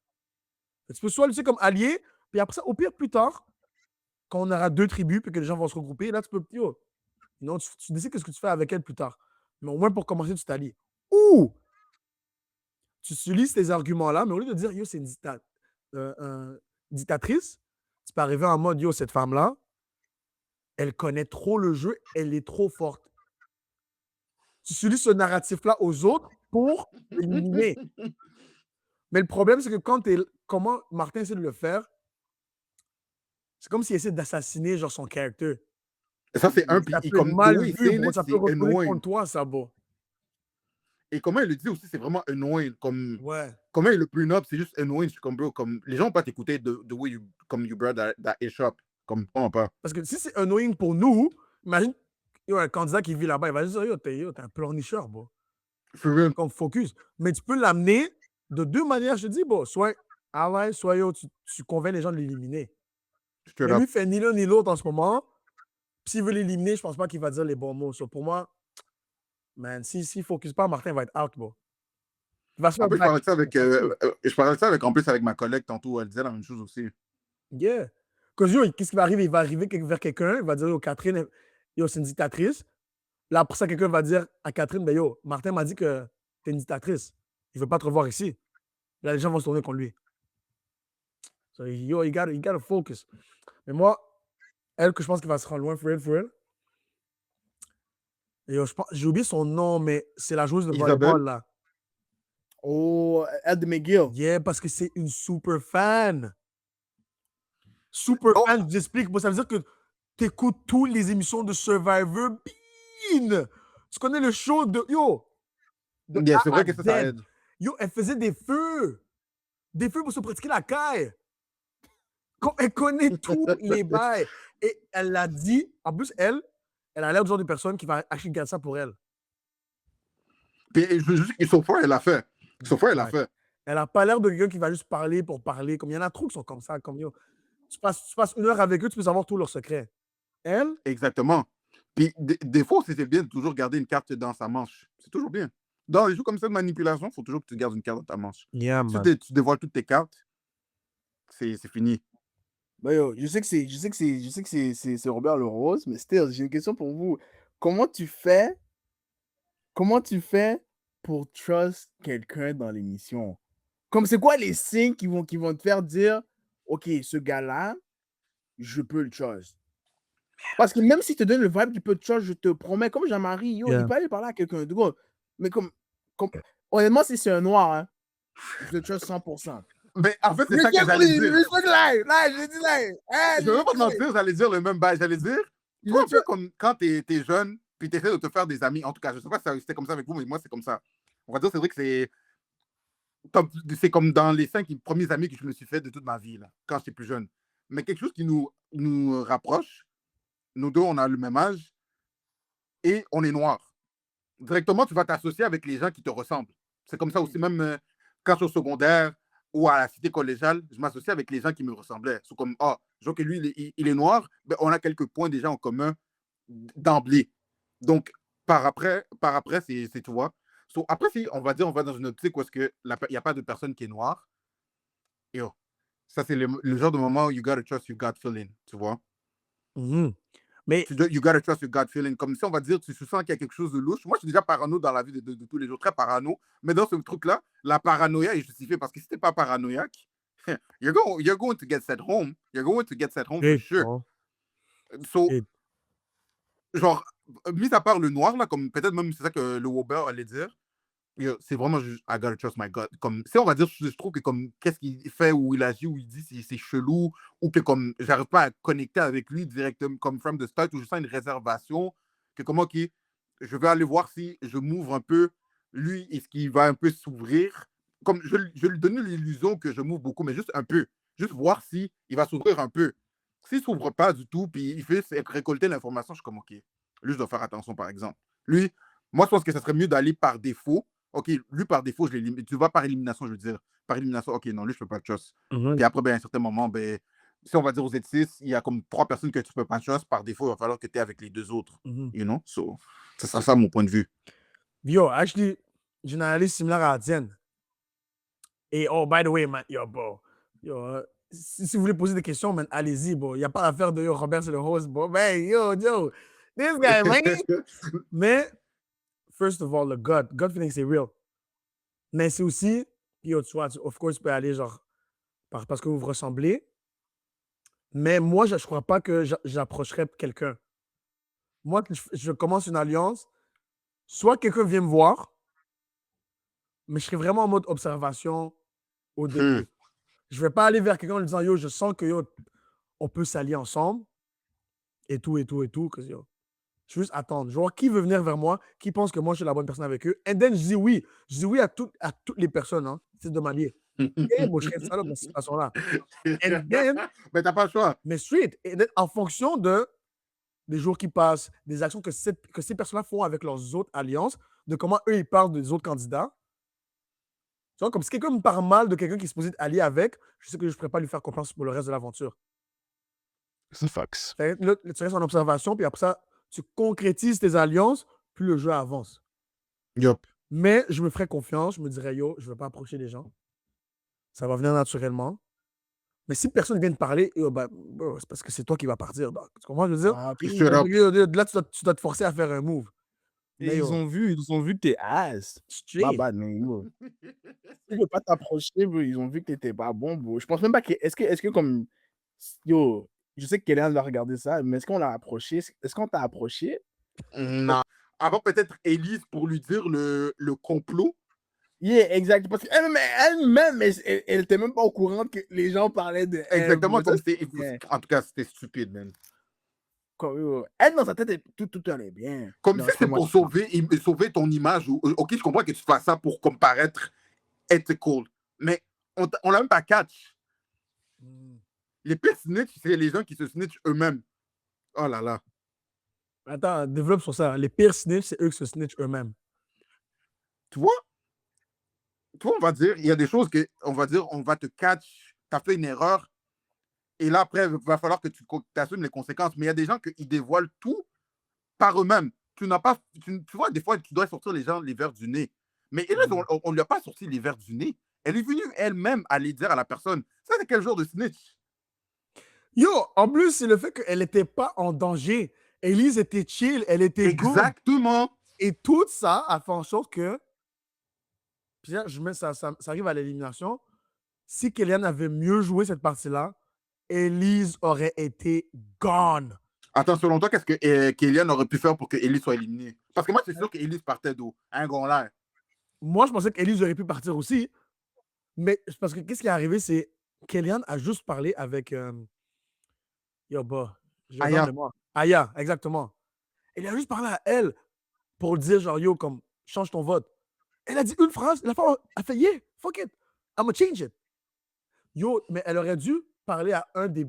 Tu peux soit l'utiliser comme allié, puis après ça, au pire, plus tard, quand on aura deux tribus, puis que les gens vont se regrouper, là, tu peux, yo, non, tu décides ce que tu fais avec elle plus tard. Mais au moins, pour commencer, tu t'allies. Ou tu utilises tes arguments-là, mais au lieu de dire, yo, c'est une dictatrice, tu peux arriver en mode, yo, cette femme-là, elle connaît trop le jeu, elle est trop forte. Tu utilises ce narratif-là aux autres pour l'éliminer. Mais le problème, c'est que comment Martin essaie de le faire, c'est comme s'il essaie d'assassiner genre son character. Ça, c'est un. Ça Puis, peut être comme mal oui, vu, bro. Ça peut retourner contre toi, ça, bro. Et comment il le dit aussi, c'est vraiment annoying. Comme, ouais. Comment il le bring up, c'est juste annoying. Comme, bro, comme, les gens vont pas t'écouter the way you brought that eShop. Comme, vraiment pas. Parce que si c'est annoying pour nous, imagine, yo, un candidat qui vit là-bas, il va dire, yo, t'es un pleurnicheur, bro. Comme focus. Mais tu peux l'amener de deux manières, je te dis, bon, soit ally, soit yo, tu convaincs les gens de l'éliminer. Mais lui, il fait ni l'un ni l'autre en ce moment. S'il veut l'éliminer, je pense pas qu'il va dire les bons mots. So, pour moi, man, s'il ne focus pas, Martin va être out, bro. Il va se faire je parlais de ça avec, en plus, avec ma collègue tantôt. Elle disait la même chose aussi. Yeah. Parce que yo, qu'est-ce qui va arriver? Il va arriver vers quelqu'un, il va dire, yo, Catherine, yo, c'est une dictatrice. Là, après ça, quelqu'un va dire à Catherine, ben yo, Martin m'a dit que t'es une dictatrice. Il veut pas te revoir ici. Là, les gens vont se tourner contre lui. So, yo, you gotta focus. Mais moi, elle, que je pense qu'il va se rendre loin, for real. Et yo, j'ai oublié son nom, mais c'est la joueuse de volleyball, là. Oh, elle de McGill. Yeah, parce que c'est une super fan. Super fan, je t'explique. Bon, ça veut dire que tu écoutes toutes les émissions de Survivor. Bean! Tu connais le show de... Yo! C'est vrai que ça aide. Yo, elle faisait des feux. Des feux pour se pratiquer la caille. Elle connaît tous les bails. Et elle l'a dit. En plus, elle a l'air du genre de personne qui va acheter garder ça pour elle. Puis, je veux juste que Sophia, elle l'a fait. Elle n'a pas l'air de quelqu'un qui va juste parler pour parler. Comme il y en a trop qui sont comme ça. Comme yo. Tu passes une heure avec eux, tu peux savoir tous leurs secrets. Elle? Exactement. Puis, des fois, c'est bien de toujours garder une carte dans sa manche. C'est toujours bien. Dans les jeux comme ça de manipulation, il faut toujours que tu gardes une carte dans ta manche. Yeah, si tu dévoiles toutes tes cartes, c'est fini. Bah yo, c'est Robert le Rose, mais still, j'ai une question pour vous. Comment tu fais, comment tu fais pour trust quelqu'un dans l'émission? Comme c'est quoi les signes qui vont te faire dire, OK, ce gars-là, je peux le trust. Parce que même si te donne le vibe, tu peux te trust, je te promets, comme Jean-Marie, yo, il Yeah. peut aller parler à quelqu'un d'autre. Mais comme, honnêtement, si c'est un noir, hein, je le trust 100%. Mais en fait, c'est ça que j'allais dire. Respect live, là, je dis live. Je veux pas te mentir, j'allais dire le même bail. J'allais dire, tu vois, un peu comme quand t'es jeune, puis t'essaies de te faire des amis. En tout cas, je sais pas si c'était comme ça avec vous, mais moi, c'est comme ça. On va dire, c'est vrai que c'est comme dans les 5 premiers amis que je me suis fait de toute ma vie, là, quand j'étais plus jeune. Mais quelque chose qui nous rapproche, nous deux, on a le même âge et on est noirs. Directement, tu vas t'associer avec les gens qui te ressemblent. C'est comme ça aussi, même quand je suis au secondaire ou à la cité collégiale, je m'associe avec les gens qui me ressemblaient. C'est comme, ah, je vois que lui, il est noir, ben, on a quelques points déjà en commun d'emblée. Donc, par après tu vois. So, après, si on va dire, on va dans une optique où il n'y a pas de personne qui est noire, et oh, ça, c'est le genre de moment où you gotta trust your gut feeling, tu vois. Mhm. Mais You gotta trust your gut feeling. Comme si on va dire, tu sens qu'il y a quelque chose de louche. Moi, je suis déjà parano dans la vie de tous les jours, très parano. Mais dans ce truc-là, la paranoïa est justifiée parce que si t'es pas paranoïaque, you're going to get set home. You're going to get set home for et sure. bon, So, et genre, mis à part le noir, là, comme peut-être même c'est ça que le Wober allait dire, c'est vraiment juste, I gotta trust my gut. Comme, si on va dire, je trouve que comme, qu'est-ce qu'il fait, ou il agit, ou il dit, c'est chelou, ou que comme, j'arrive pas à connecter avec lui directement, comme from the start, où je sens une réservation, que comment, ok, je vais aller voir si je m'ouvre un peu, lui, est-ce qu'il va un peu s'ouvrir, comme, je lui donne l'illusion que je m'ouvre beaucoup, mais juste un peu, juste voir si il va s'ouvrir un peu. S'il s'ouvre pas du tout, puis il fait récolter l'information, je suis comme, ok, lui, je dois faire attention, par exemple. Lui, moi, je pense que ça serait mieux d'aller par défaut. OK, lui, par défaut, je l'élimine. Tu vas par élimination, je veux dire. Par élimination, OK, non, lui, je peux pas trust. mhm, Puis après, ben, à un certain moment, ben, si on va dire aux Z6, il y a comme 3 personnes que tu peux pas trust. Par défaut, il va falloir que tu es avec les 2 autres. mhm. You know? So, ce sera ça mon point de vue. Yo, actually, j'ai une analyse similaire à la tienne. Et oh, by the way, man, yo, bro, yo, si vous voulez poser des questions, man, allez-y, bro. Il n'y a pas d'affaire de yo, Robert, c'est le host, bro. Ben, yo, this guy, man. Mais, first of all, le gut feeling, c'est real. Mais c'est aussi, yo, tu vois, of course, tu peux aller genre parce que vous vous ressemblez. Mais moi, je ne crois pas que j'approcherais quelqu'un. Moi, je commence une alliance, soit quelqu'un vient me voir, mais je serai vraiment en mode observation au début. Je ne vais pas aller vers quelqu'un en lui disant, yo, je sens que yo, on peut s'allier ensemble, et tout, et tout, et tout. Yo, je vais juste attendre. Je vois qui veut venir vers moi, qui pense que moi, je suis la bonne personne avec eux. Et then, je dis oui. Je dis oui à toutes les personnes. Hein. C'est de m'allier. Et moi, je serai salope dans cette situation-là. And then, Mais t'as pas le choix. mais straight. Et then, en fonction des jours qui passent, des actions que ces personnes-là font avec leurs autres alliances, de comment eux, ils parlent des autres candidats. Tu vois, comme si quelqu'un me parle mal de quelqu'un qui est supposé être allié avec, je sais que je ne pourrais pas lui faire confiance pour le reste de l'aventure. C'est fax. Là, tu restes en observation, puis après ça, tu concrétises tes alliances, plus le jeu avance. Yup. Mais je me ferais confiance, je me dirais, yo, je ne vais pas approcher les gens. Ça va venir naturellement. Mais si personne vient te parler, ben, c'est parce que c'est toi qui vas partir. Donc, tu comprends, je veux dire? Ah, ok. Straight up. Là, tu dois te forcer à faire un move. Et Mais ils yo, ont vu que t'es ass. My straight. bad, mais yo. Ils veulent pas t'approcher, bro. Ils ont vu que t'étais pas bon, bro. Je pense même pas que. Est-ce que comme. Yo, je sais que Kélian va regarder ça, mais est-ce qu'on l'a approché? Est-ce qu'on t'a approché? Non. Avant, peut-être Elise pour lui dire le complot. Yeah, exact. Parce qu'elle-même, elle était même pas au courant que les gens parlaient de elle. Exactement bro. comme Ça, c'était. bien. En tout cas, c'était stupide, man. Yo, elle, dans sa tête, tout allait bien. Comme Non, si c'est moi, pour sauver ton image. Ok, je comprends que tu fasses ça pour comme paraître ethical. Mais on l'a même pas catch. Les pires snitch, c'est les gens qui se snitch eux-mêmes. Oh là là. Attends, développe sur ça. Les pires snitch, c'est eux qui se snitch eux-mêmes. Tu vois, on va dire, il y a des choses que, on va dire, on va te catch, tu as fait une erreur, et là, après, il va falloir que tu assumes les conséquences. Mais il y a des gens qui dévoilent tout par eux-mêmes. Tu n'as pas, tu vois, des fois, tu dois sortir les gens les verres du nez. Mais Elise, on ne lui a pas sorti les verres du nez. Elle est venue elle-même aller dire à la personne, ça, c'est quel genre de snitch? Yo, en plus, c'est le fait qu'elle n'était pas en danger. Elise était chill, elle était good. Exactement. Et tout ça a fait en sorte que, puis là, je mets ça arrive à l'élimination. Si Kellyanne avait mieux joué cette partie-là, Elise aurait été gone. Attends, selon toi, qu'est-ce que Kellyanne aurait pu faire pour que Elise soit éliminée? Parce que moi, c'est sûr qu'Elise partait d'où? Un gros là. Moi, je pensais qu'Elise aurait pu partir aussi. Mais c'est parce que qu'est-ce qui est arrivé, c'est Kellyanne a juste parlé avec yo, bah, j'ai un blanc de Aya. mémoire. Aya, exactement. Elle a juste parlé à elle pour dire genre yo, comme change ton vote. Elle a dit une phrase, la femme a fait yeah, fuck it, I'ma change it. Yo, mais elle aurait dû parler à un des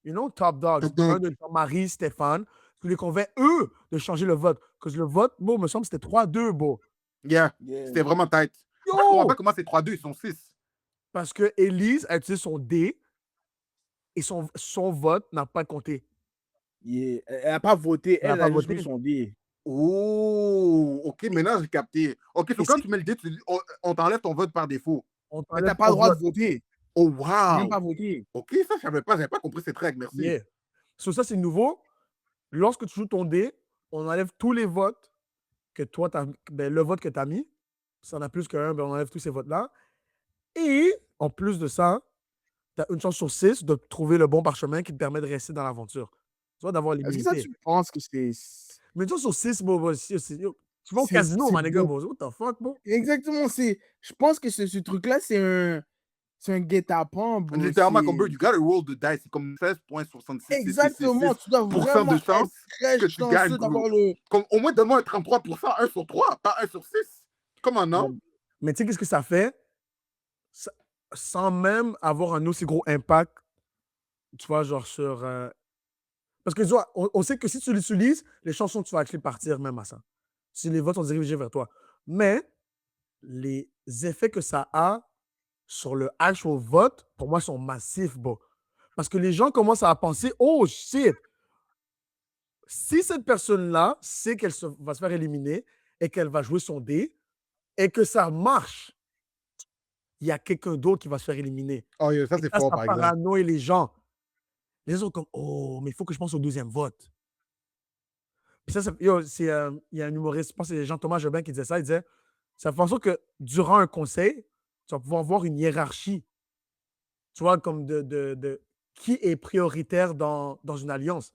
you know, top dogs, un de Jean-Marie, Stéphane, pour les convaincre eux de changer le vote. Parce que le vote, bon, me semble que c'était 3-2, bon. Yeah. Yeah. C'était vraiment tight. Yo! Moi, je comprends pas comment c'est 3-2, ils sont 6. Parce que Elise a utilisé son dé et son vote n'a pas compté. Yeah. Elle n'a pas voté, Elle n'a elle pas a juste voté. mis son dé. Oh, ok, maintenant j'ai capté. Ok, Et quand si- tu mets le dé, on t'enlève ton vote par défaut. On Mais t'enlève t'as pas ton le droit vote. de voter. Oh, Tu peux même wow. pas voter. Ok, ça, je savais pas, j'avais pas compris cette règle, merci. Yeah. So, ça, c'est nouveau. Lorsque tu joues ton dé, on enlève tous les votes que toi, ben, le vote que tu as mis. Si on a plus qu'un, ben, on enlève tous ces votes-là. Et en plus de ça, tu as une chance sur 6 de trouver le bon parchemin qui te permet de rester dans l'aventure. Tu vois, d'avoir Est-ce que ça, l'immunité. tu penses que c'est. Mais une chance sur 6, bon, tu vas au C'est- casino, c'est my nigga, beau. bon. What the fuck, bro? Exactement, c'est. Je pense que ce truc-là, c'est un guet-apens, bro. Littéralement, c'est- comme bro, you gotta roll the dice, c'est comme 16,66. Exactement, tu dois vraiment de être chance très que tu gagnes, chanceux gros. d'avoir le. Comme, au moins, donne-moi un 33%, 1 sur 3, pas 1 sur 6. Comment non? Mais tu sais, qu'est-ce que ça fait? Sans même avoir un aussi gros impact, tu vois, genre sur. Parce que tu vois, on sait que si tu l'utilises, les chances sont que tu vas actually partir même à ça. Si les votes sont dirigés vers toi. Mais les effets que ça a sur le actual vote, pour moi, sont massifs, bro. Parce que les gens commencent à penser, oh shit, si cette personne-là sait qu'elle va se faire éliminer et qu'elle va jouer son dé et que ça marche, il y a quelqu'un d'autre qui va se faire éliminer. Oh, yeah, ça, Et c'est ça, fort, ça par exemple. paranoïe les gens. Les gens sont comme, oh, mais il faut que je pense au deuxième vote. Puis ça, yo, il y a un humoriste, je pense que c'est Jean-Thomas Jobin qui disait ça. Il disait, ça fait en sorte que durant un conseil, tu vas pouvoir voir une hiérarchie. Tu vois, comme de qui est prioritaire dans une alliance.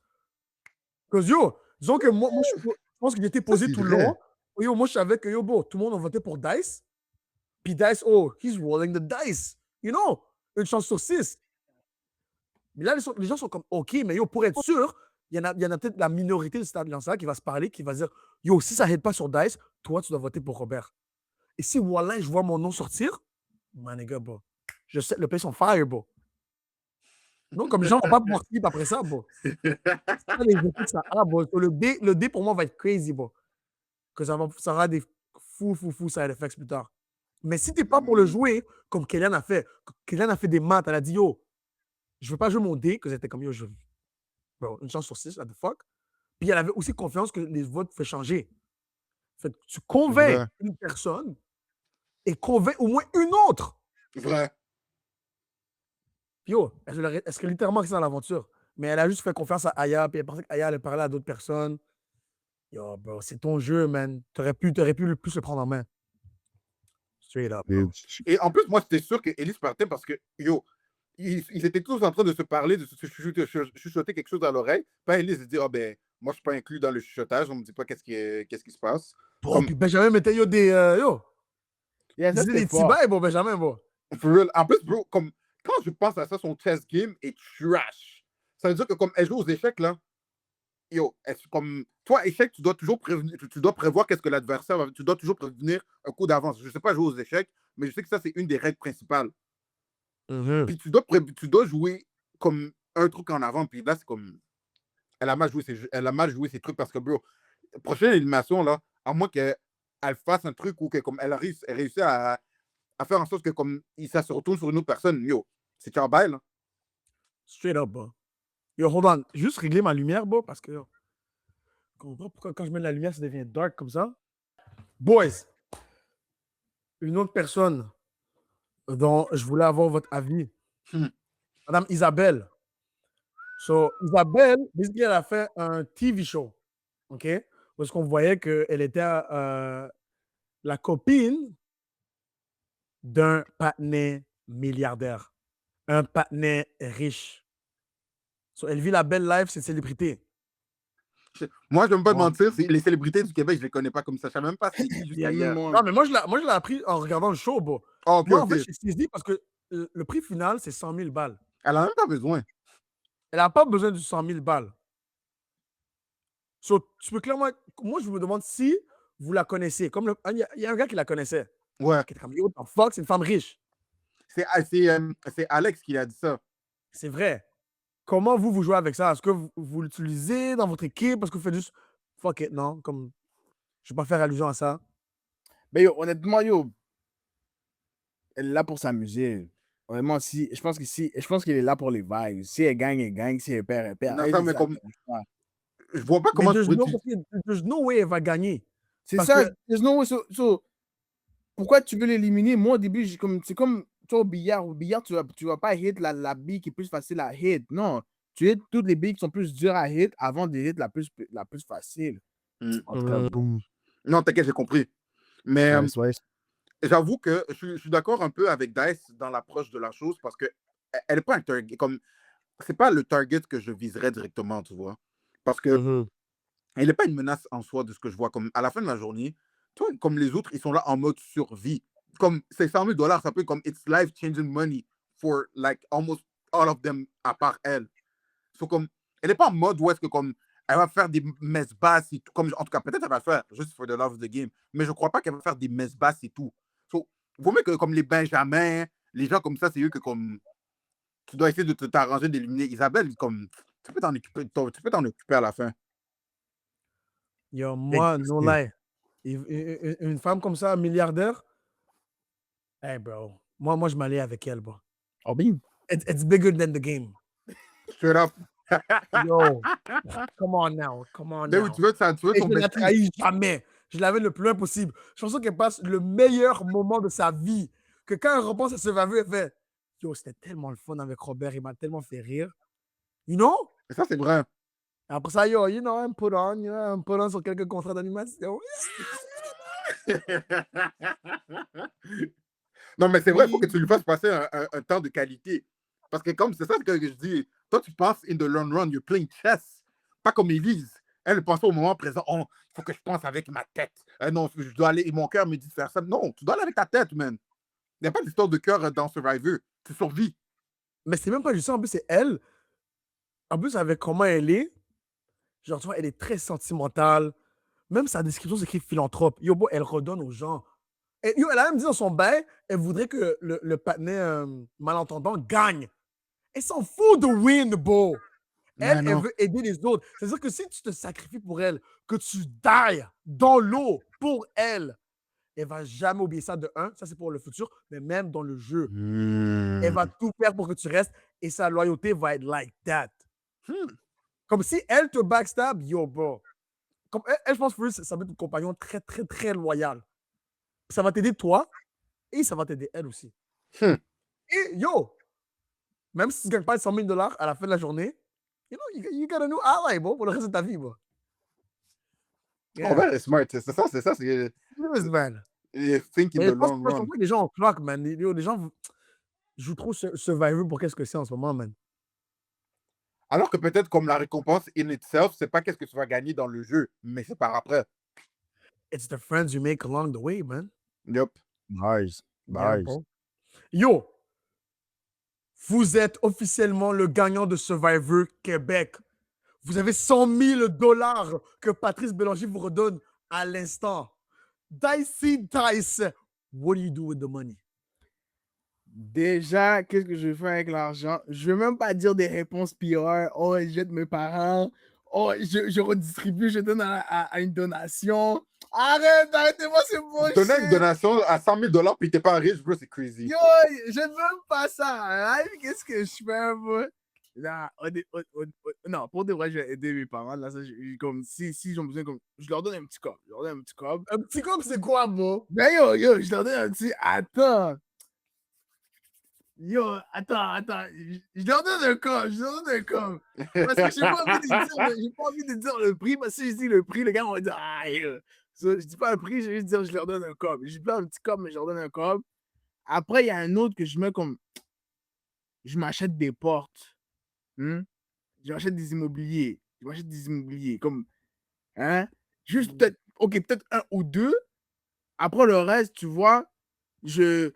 Parce que yo, disons que moi je pense qu'il était posé c'est tout le vrai. long. Yo, moi, je savais que yo, bon, tout le monde a voté pour Dice. Puis Dice, oh, he's rolling the dice. You know, une chance sur 6. Mais là, les gens sont comme, OK, mais yo, pour être sûr, il y en a peut-être la minorité de cette alliance-là qui va se parler, qui va dire, yo, si ça n'aide pas sur Dice, toi, tu dois voter pour Robert. Et si, voilà, je vois mon nom sortir, my nigga, bro, je sais, le pays sont fire, bro. Donc, comme les gens ne vont pas pouvoir skip après ça, bro. C'est ça les effets que ça a, bro. Le dé, pour moi, va être crazy, bro. Que ça aura des fous side effects plus tard. Mais si tu n'es pas pour le jouer, comme Kellyanne a fait des maths, elle a dit, yo, je ne veux pas jouer mon dé, que c'était comme, yo, bro, une chance sur 6, what the fuck. Puis elle avait aussi confiance que les votes font changer. Fait que tu convaincs Vrai. une personne et convaincs au moins une autre. Vrai. Puis yo, est-ce que littéralement c'est dans l'aventure? Mais elle a juste fait confiance à Aya, puis elle pensait qu'Aya allait parler à d'autres personnes. Yo, bro, c'est ton jeu, man. T'aurais pu le plus le prendre en main. Straight up, bro. Et en plus, moi, j'étais sûr que Elise partait parce que, yo, ils étaient tous en train de se parler, de se chuchoter quelque chose à l'oreille. Pas Elise se dit, oh ben, moi, je suis pas inclus dans le chuchotage, on me dit pas qu'est-ce qui se passe. Bon, Comme- puis Benjamin mettait yo des. Yo, Yeah, ça, disait c'était des petits fort. bails, bon, Benjamin, bon. For real. En plus, bro, comme, quand je pense à ça, son chess game est trash. Ça veut dire que comme elle joue aux échecs, là, yo, comme, toi, échec, tu dois toujours prévenir, tu dois prévoir qu'est-ce que l'adversaire va, tu dois toujours prévenir un coup d'avance. Je sais pas jouer aux échecs, mais je sais que ça, c'est une des règles principales. Puis tu dois jouer comme un truc en avant, puis là, c'est comme, elle a mal joué ses trucs parce que, bro, prochaine élimination, là, à moins qu'elle fasse un truc ou que comme elle réussit à faire en sorte que comme ça se retourne sur une autre personne, yo, c'est ciao bye, là. Straight up, bro. Yo, hold on. Juste régler ma lumière, bro, parce que. Je comprends pourquoi quand je mets de la lumière, ça devient dark comme ça. Boys, une autre personne dont je voulais avoir votre avis. Hmm. Madame Isabelle. So, Isabelle, basically, elle a fait un TV show, OK? Où est-ce qu'on voyait qu'elle était la copine d'un patinet milliardaire, un patinet riche. So, elle vit la belle life, c'est célébrité. Moi, je ne vais pas te Ouais. mentir, les célébrités du Québec, je ne les connais pas comme ça. Je ne savais même pas c'était qui jusqu'à hier. Non, mais moi, je l'ai appris en regardant le show, bro. Oh, ok, Moi, en ok. fait, je suis saisi parce que le prix final, c'est 100 000 balles. Elle n'a même pas besoin. Elle n'a pas besoin de 100 000 balles. So, tu peux clairement. Moi, je me demande si vous la connaissez. Comme il y a un gars qui la connaissait. Ouais. Qui était comme, yo, the fuck, c'est une femme riche. C'est Alex qui a dit ça. C'est vrai. Comment vous jouez avec ça? Est-ce que vous l'utilisez dans votre équipe? Parce que vous faites juste fuck it, non? Comme, je ne vais pas faire allusion à ça. Mais yo, honnêtement, yo, elle est là pour s'amuser. Honnêtement, je pense qu'elle est là pour les vibes. Si elle gagne, elle gagne. Si elle perd, elle perd. Non, Elle, ça, c'est mais ça. comme, je vois pas Mais comment tu pourrais. there's no way elle va gagner. C'est Parce ça. que- there's no way, pourquoi tu veux l'éliminer? Moi, au début, c'est comme toi au billard. Au billard, tu vas pas hit la bille qui est plus facile à hit. Non. Tu hit toutes les billes qui sont plus dures à hit avant de hit la plus facile. En tout cas, Non, t'inquiète, j'ai compris. Mais ouais. j'avoue que je suis d'accord un peu avec Dice dans l'approche de la chose parce que elle n'est pas un target. Comme, c'est pas le target que je viserais directement, tu vois. Parce que elle n'est pas une menace en soi de ce que je vois. Comme à la fin de la journée, toi, comme les autres, ils sont là en mode survie. Comme ces 100 000 $, ça peut comme it's life-changing money for like almost all of them à part elle. So, comme, elle n'est pas en mode où est-ce que comme elle va faire des messes basses et tout. Comme, en tout cas, peut-être elle va le faire juste for the love of the game. Mais je ne crois pas qu'elle va faire des messes basses et tout. So, vaut mieux que comme les Benjamins, les gens comme ça, c'est eux que comme tu dois essayer de t'arranger d'éliminer Isabelle. Comme, tu peux t'en occuper à la fin. Yo, moi, no lie. Une femme comme ça, milliardaire, hey, bro. Moi, je m'allais avec elle, bro. Oh, bien. It's bigger than the game. Straight up. Yo, come on now. Mais oui, tu veux Et je ton ne la bestie. trahis jamais. Je l'avais le plus loin possible. Je pense qu'elle passe le meilleur moment de sa vie. Que quand elle repense à ce vaveux, elle fait yo, c'était tellement le fun avec Robert. Il m'a tellement fait rire. You know? Et ça, c'est vrai. Après ça, yo, you know, I'm put on sur quelques contrats d'animation. Non, mais c'est vrai, il faut que tu lui fasses passer un temps de qualité. Parce que comme c'est ça que je dis, toi, tu penses in the long run, you're playing chess. Pas comme Elise. Elle pense au moment présent. Oh, il faut que je pense avec ma tête. Non, je dois aller, mon cœur me dit de faire ça. Non, tu dois aller avec ta tête, man. Il n'y a pas d'histoire de cœur dans Survivor. Tu survis. Mais c'est même pas juste ça. En plus, c'est elle. En plus, avec comment elle est, genre, tu vois, elle est très sentimentale. Même sa description s'écrit philanthrope. Yo, bro, elle redonne aux gens. Et, yo, elle a même dit dans son bail, elle voudrait que le patinet malentendant gagne. Elle s'en fout de win, bro. Elle veut aider les autres. C'est-à-dire que si tu te sacrifies pour elle, que tu die dans l'eau pour elle, elle va jamais oublier ça de un. Ça, c'est pour le futur, mais même dans le jeu. Elle va tout faire pour que tu restes et sa loyauté va être like that. Comme si elle te backstab, yo, bro. Comme elle, je pense que ça va être un compagnon très, très, très loyal. Ça va t'aider toi et ça va t'aider elle aussi. Et yo, même si tu ne gagnes pas 100 000 $ à la fin de la journée, you know, you got a new ally, bro, pour le reste de ta vie, bro. Yeah. Robert est smart. C'est ça. C'est man. Think in the long run. Les gens ont clock, man. Les gens jouent trop Survivor pour qu'est-ce que c'est en ce moment, man. Alors que peut-être comme la récompense in itself, c'est pas qu'est-ce que tu vas gagner dans le jeu, mais c'est par après. It's the friends you make along the way, man. Yep. Nice. Yo, vous êtes officiellement le gagnant de Survivor Québec. Vous avez 100 000 $ que Patrice Bélanger vous redonne à l'instant. Dicey Dice, what do you do with the money? Déjà, qu'est-ce que je fais avec l'argent? Je ne vais même pas dire des réponses PR. Oh, j'aide mes parents. Oh, je redistribue, je donne à une donation. Arrêtez-moi, c'est bullshit. Donner une donation à 100 000 $ puis t'es pas riche, bro, c'est crazy. Yo, je ne veux même pas ça. Hein? Qu'est-ce que je fais, bro? Non, pour de vrai, je vais aider mes parents. Là, ça, comme, si j'ai besoin, comme, je leur donne un petit cob. Un petit cob, c'est quoi, bro? Ben yo, je leur donne un petit... Attends. Yo, attends. Je leur donne un com. Parce que j'ai pas envie de dire le prix. Parce que si je dis le prix, les gars vont dire, ah, yo. So, je dis pas le prix, je vais juste dire, je leur donne un com. Je dis pas un petit com, mais je leur donne un com. Après, il y a un autre que je mets comme, je m'achète des portes. Hmm? Je m'achète des immobiliers. Comme, hein? Juste peut-être, ok, peut-être un ou deux. Après le reste, tu vois, yo,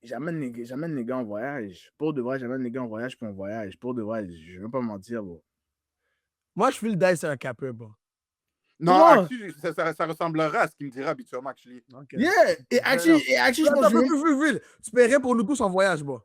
j'amène les gars en voyage. Pour de vrai, j'amène les gars en voyage pour un voyage. Pour de vrai, je vais pas mentir, bro. Moi, je feel Dice c'est un capeur, bro. Non, Comment? actually, ça ressemblerait à ce qu'il me dirait habituellement, actually. Ok. Yeah! Et actually, je pense Attends, que tu paierais pour nous tous en voyage, bro.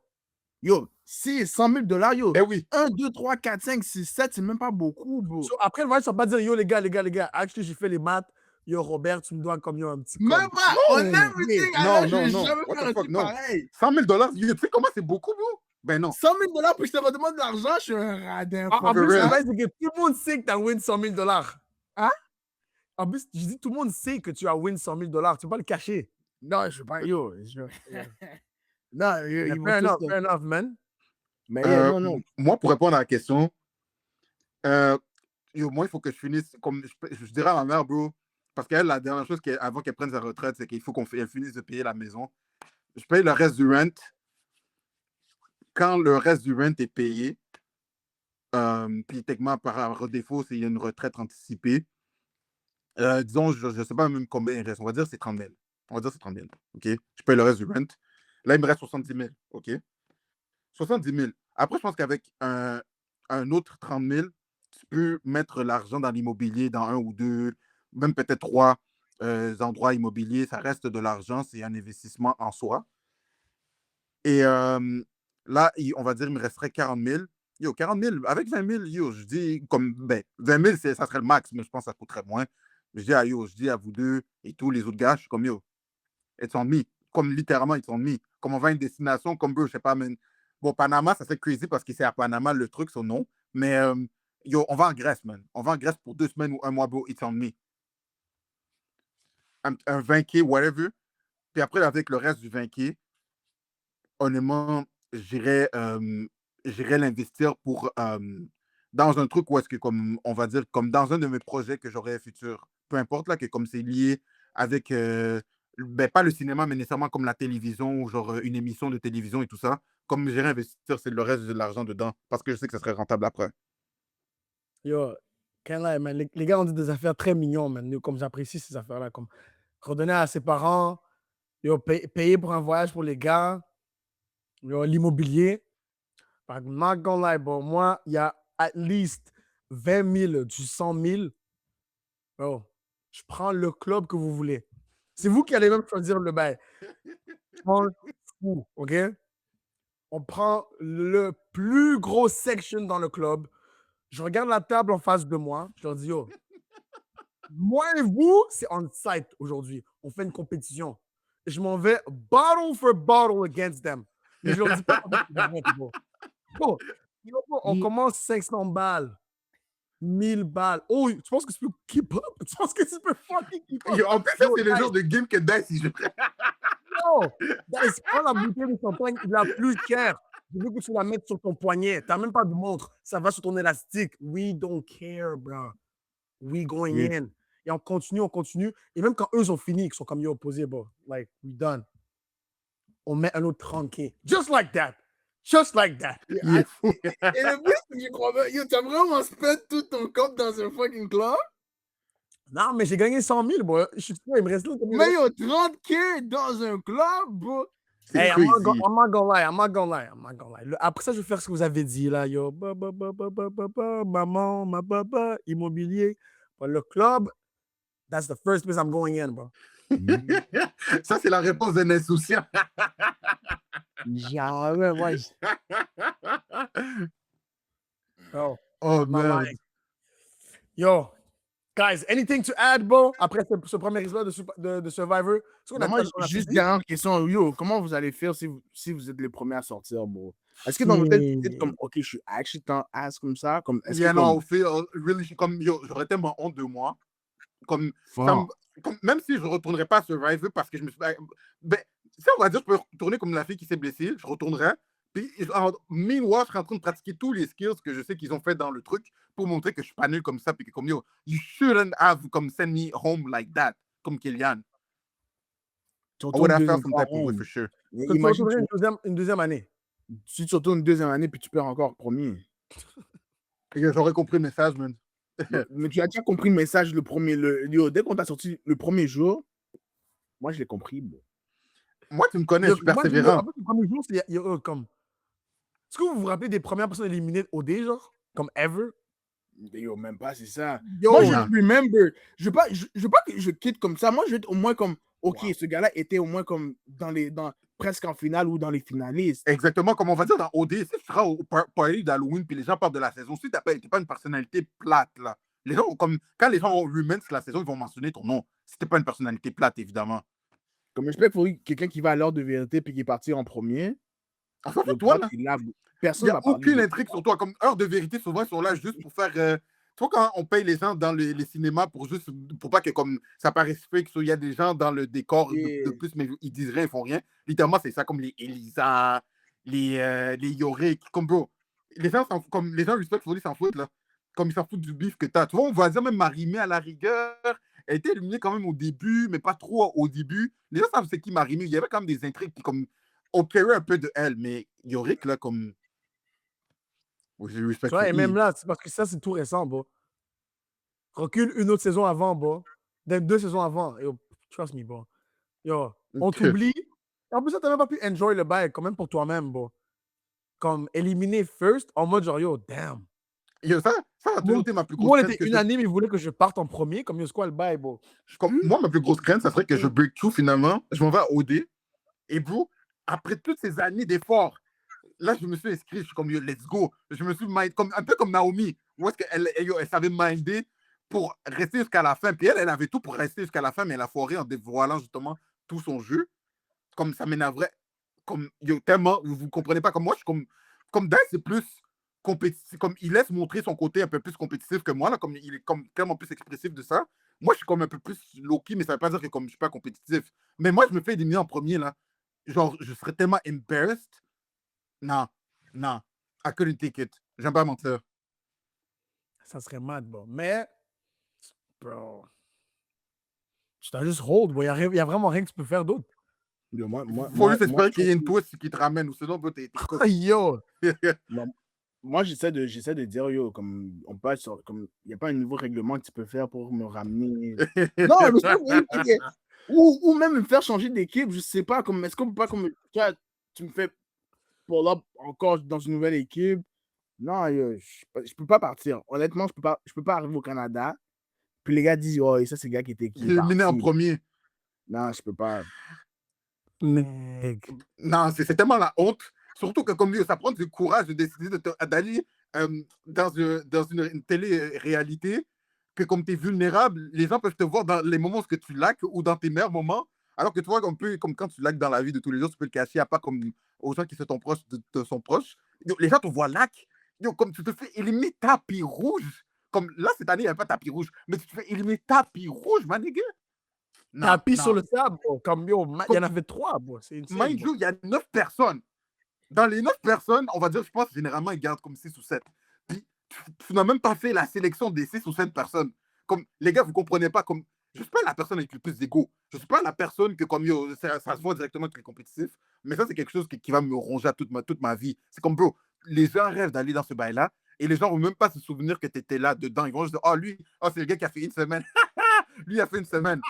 yo, c'est 100 000 $, yo. Eh oui. 1, 2, 3, 4, 5, 6, 7, c'est même pas beaucoup, bro. So, après le voyage, tu vas pas dire, yo, les gars. Actually, j'ai fait les maths. Yo, Robert, tu me dois comme yo un petit com. Même pas! On everything, Non, alors je non, vais non. jamais What faire the un fuck, truc non. pareil. 100 000 $, tu sais comment c'est beaucoup, bro? Ben non. 100 000 $ puis je te redemande de l'argent, je suis un radin. En For plus, real. le bail, c'est que tout le monde sait que tu as win 100 000 $. Hein? En plus, je dis tout le monde sait que tu as win 100 000 $. Tu peux pas le cacher. Non, je veux pas, yo. Non, ils vont Fair tous... enough, man. Mais yeah, non. Moi, pour répondre à la question, moi, il faut que je finisse, comme je dirais à ma mère, bro, parce qu'elle, la dernière chose avant qu'elle prenne sa retraite, c'est qu'il faut qu'elle finisse de payer la maison. Je paye le reste du rent. Quand le reste du rent est payé, puis techniquement, par défaut, s'il y a une retraite anticipée, disons, je ne sais pas même combien il reste. On va dire que c'est 30 000. On va dire que c'est 30 000. OK? Je paye le reste du rent. Là, il me reste 70 000. OK? 70 000. Après, je pense qu'avec un autre 30 000, tu peux mettre l'argent dans l'immobilier, dans un ou deux, même peut-être trois endroits immobiliers. Ça reste de l'argent, c'est un investissement en soi. Et là, on va dire, il me resterait 40 000. Yo, 40 000, avec 20 000, yo, je dis, comme, ben, 20 000, ça serait le max, mais je pense que ça coûterait moins. Je dis à vous deux et tous les autres gars, je suis comme, yo, it's on me. Comme littéralement, it's on me. Comme on va à une destination, comme, bro, je sais pas, man. Bon, Panama, ça c'est crazy parce que c'est à Panama le truc, son nom. Mais, yo, on va en Grèce, man. On va en Grèce pour 2 semaines ou un mois, bro, it's on me. Un 20K, whatever. Puis après, avec le reste du 20K, honnêtement, j'irais l'investir pour dans un truc où est-ce que, comme on va dire, comme dans un de mes projets que j'aurai futur, peu importe là, que comme c'est lié avec, ben, pas le cinéma, mais nécessairement comme la télévision ou genre une émission de télévision et tout ça, comme j'irais investir, c'est le reste de l'argent dedans parce que je sais que ça serait rentable après. Yo, can't lie, man. Les gars ont dit des affaires très mignonnes, man. Nous, comme j'apprécie ces affaires-là, comme redonner à ses parents, yo, payer pour un voyage pour les gars, yo, l'immobilier. But I'm not gonna lie, bro. Moi, il y a at least 20 000 du 100 000. Bro, je prends le club que vous voulez. C'est vous qui allez même choisir le bail. On fou, OK? On prend le plus gros section dans le club. Je regarde la table en face de moi. Je leur dis, yo, moi et vous, c'est on site aujourd'hui. On fait une compétition. Je m'en vais bottle for bottle against them. Mais je leur dis pas comment c'est vrai, bro. Bro, on commence 500 balles. 1000 balles. Oh, tu penses que tu peux keep up? Tu penses que tu peux fucking keep up? Yo, en plus, ça, c'est le genre de game que Dice, il jouerait. Non! Dice, prends la bouteille de champagne la plus chère. Je veux que tu la mettes sur ton poignet. Tu n'as même pas de montre. Ça va sur ton élastique. We don't care, bro. We going Yeah. in. Et on continue. Et même quand eux ont fini, ils sont comme yo opposés, bro. Like, we done. On met un autre 30K. Just like that. Just like that. Il est fou. Et le plus, c'est que je crois pas, yo, t'as vraiment spend tout ton compte dans un fucking club? Non, mais j'ai gagné 100 000, bro. Je suis sûr, il me reste là. Mais yo, 30K dans un club, bro. C'est Hey, crazy. I'm not gonna lie. Après ça, je vais faire ce que vous avez dit, là, yo. Maman, ma papa, immobilier. But le club, that's the first place I'm going in, bro. Ça, c'est la réponse d'un insouciant. Oh, Oh, I'm not merde. lying. Yo, guys, anything to add, bro, après ce premier épisode de Survivor? Est-ce qu'on Non, moi, on a juste fini? dernière question. Yo, comment vous allez faire si vous êtes les premiers à sortir, bro? Est-ce que dans votre tête, vous dites comme, OK, je suis actually tant ass comme ça? Comme, est-ce Yeah, que non, comme... au fait, really, comme, yo, j'aurais tellement honte de moi. Comme, Fort. même si je ne retournerais pas à Survivor parce que je me suis. Ben, si on va dire, je peux retourner comme la fille qui s'est blessée, je retournerais. Puis, meanwhile, je serais en train de pratiquer tous les skills que je sais qu'ils ont fait dans le truc pour montrer que je suis pas nul comme ça. Puis que, comme yo, you shouldn't have comme send me home like that, comme Kylian. Tu I retournes would have deuxième felt some fois, type of way for sure. Que tu imagine, retournerais une deuxième année. si tu retournes une deuxième année puis tu perds encore premier. Et j'aurais compris le message, man. Mais tu as déjà compris le message le premier. Yo, dès qu'on t'a sorti le premier jour, moi, je l'ai compris. Bro. Moi, tu me connais, je suis Moi, persévérant. en fait, le premier jour, c'est comme. Est-ce que vous vous rappelez des premières personnes éliminées au D, genre? Comme ever? Yo, même pas, c'est ça. Yo, Moi, je non. remember. Je veux pas que je quitte comme ça. Moi, je veux être au moins comme. Ok, Wow. ce gars-là était au moins comme presque en finale ou dans les finalistes. Exactement, comme on va dire dans OD, si tu seras au party d'Halloween puis les gens parlent de la saison, si tu n'es pas une personnalité plate, là, les gens, comme, quand les gens ont romance la saison, ils vont mentionner ton nom. Si tu n'es pas une personnalité plate, évidemment. Comme j'espère qu'il faut quelqu'un qui va à l'heure de vérité puis qui est parti en premier. En fait, Le toi, toi, là, il personne n'y va a parler. aucune intrigue sur toi. Comme heure de vérité, souvent, ils sont là juste pour faire. Tu vois, quand on paye les gens dans les cinémas pour pas que comme ça paraisse fake, il y a des gens dans le décor de plus, mais ils disent rien, ils font rien. Littéralement, c'est ça, comme les Elisa, les Yorick, comme bro. Les gens, comme les gens respectent, ils s'en foutent, là. Comme ils s'en foutent du bif que tu as. Tu vois, on va dire même Marimé à la rigueur. Elle était éliminée quand même au début, mais pas trop au début. Les gens savent c'est qui Marimé. Il y avait quand même des intrigues qui, comme, opéraient un peu de elle, mais Yorick, là, comme. Je Tu respecte vois, et même là, c'est parce que ça, c'est tout récent, bro. Recule une autre saison avant, bro. 2 saisons avant. Yo, trust me, bro. Yo, on t'oublie. En plus, t'as même pas pu enjoy le bail, quand même pour toi-même, bro. Comme éliminé first, en mode genre, yo, damn. Yo, ça a toujours été ma plus Tout le monde grosse crainte. était unanime, il voulait que je parte en premier, comme yo, c'est quoi le bail, bro? Moi, ma plus grosse crainte, ça serait que je break through finalement. Je m'en vais à OD. Et bro, après toutes ces années d'efforts, là, je me suis inscrit. Je suis comme, yo, let's go. Je me suis comme, un peu comme Naomi. Où est-ce qu'elle elle savait minder pour rester jusqu'à la fin. Puis elle avait tout pour rester jusqu'à la fin, mais elle a foiré en dévoilant justement tout son jeu. Comme ça m'énerverait. Comme, yo, tellement, vous comprenez pas. Comme moi, je suis comme Dan, c'est plus compétitif. Comme il laisse montrer son côté un peu plus compétitif que moi, là, comme il est comme tellement plus expressif de ça. Moi, je suis comme un peu plus low-key, mais ça veut pas dire que comme je suis pas compétitif. Mais moi, je me fais éliminer en premier, là. Genre, je serais tellement embarrassed. Non, non. I couldn't take it. J'aime pas mentir. Ça serait mad, bro. Mais, bro, tu t'as juste hold, bro. Il y a vraiment rien que tu peux faire d'autre. Yo, Faut juste espérer qu'il y ait une twist qui te ramène, ou sinon, bro, t'es cook. Yo! Moi, j'essaie de dire, yo, comme on passe sur, comme il n'y a pas un nouveau règlement que tu peux faire pour me ramener. Non, mais ou même me faire changer d'équipe, je sais pas, comme est-ce qu'on peut pas comme tu me fais pull up encore dans une nouvelle équipe. Non, yo, je peux pas partir. Honnêtement, je peux pas arriver au Canada. Puis les gars disent, oh, et ça, c'est le gars qui était Il est éliminé en premier. Non, je peux pas. Mec. Non, c'est tellement la honte. Surtout que comme lui, ça prend du courage de décider d'aller dans une télé-réalité, que comme tu es vulnérable, les gens peuvent te voir dans les moments où tu laques ou dans tes meilleurs moments, alors que tu vois, comme quand tu laques dans la vie de tous les jours, tu peux le cacher, à part comme aux gens qui sont proches, de son proche. Les gens te voient lac, comme tu te fais éliminer tapis rouge. Comme là, cette année, il n'y a pas tapis rouge, mais tu te fais éliminer tapis rouge, man, nigga. Tapis sur le sable, bro. Comme yo, il y en avait 3, bro. C'est une Mind you, il y a 9 personnes. Dans les 9 personnes, on va dire, je pense, généralement, ils gardent comme 6 ou 7. Puis, tu n'as même pas fait la sélection des 6 ou 7 personnes. Comme, les gars, vous ne comprenez pas, comme, je ne suis pas la personne avec le plus d'ego. Je ne suis pas la personne que, comme, yo, ça se voit directement que tu es compétitif. Mais ça, c'est quelque chose qui va me ronger toute ma vie. C'est comme, bro, les gens rêvent d'aller dans ce bail-là et les gens ne vont même pas se souvenir que tu étais là dedans. Ils vont juste dire, oh, lui, oh, c'est le gars qui a fait une semaine. Lui, il a fait une semaine.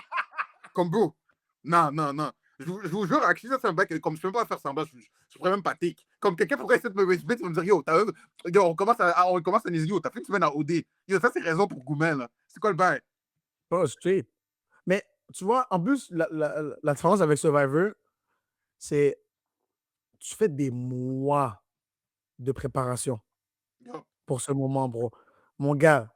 Comme, bro, non, non, non. Je vous jure, actually, ça, c'est un bac, comme je peux même pas faire semblant, je pourrais même pas take. Comme quelqu'un pourrait essayer de me respecter, il va me dire, yo, on commence à niaiser, yo, t'as fait une semaine à OD. Yo, ça, c'est raison pour Goumen, là. C'est quoi le bail? Pas straight. Mais, tu vois, en plus, la différence avec Survivor, c'est tu fais des mois de préparation Yo, pour ce moment, bro. Mon gars,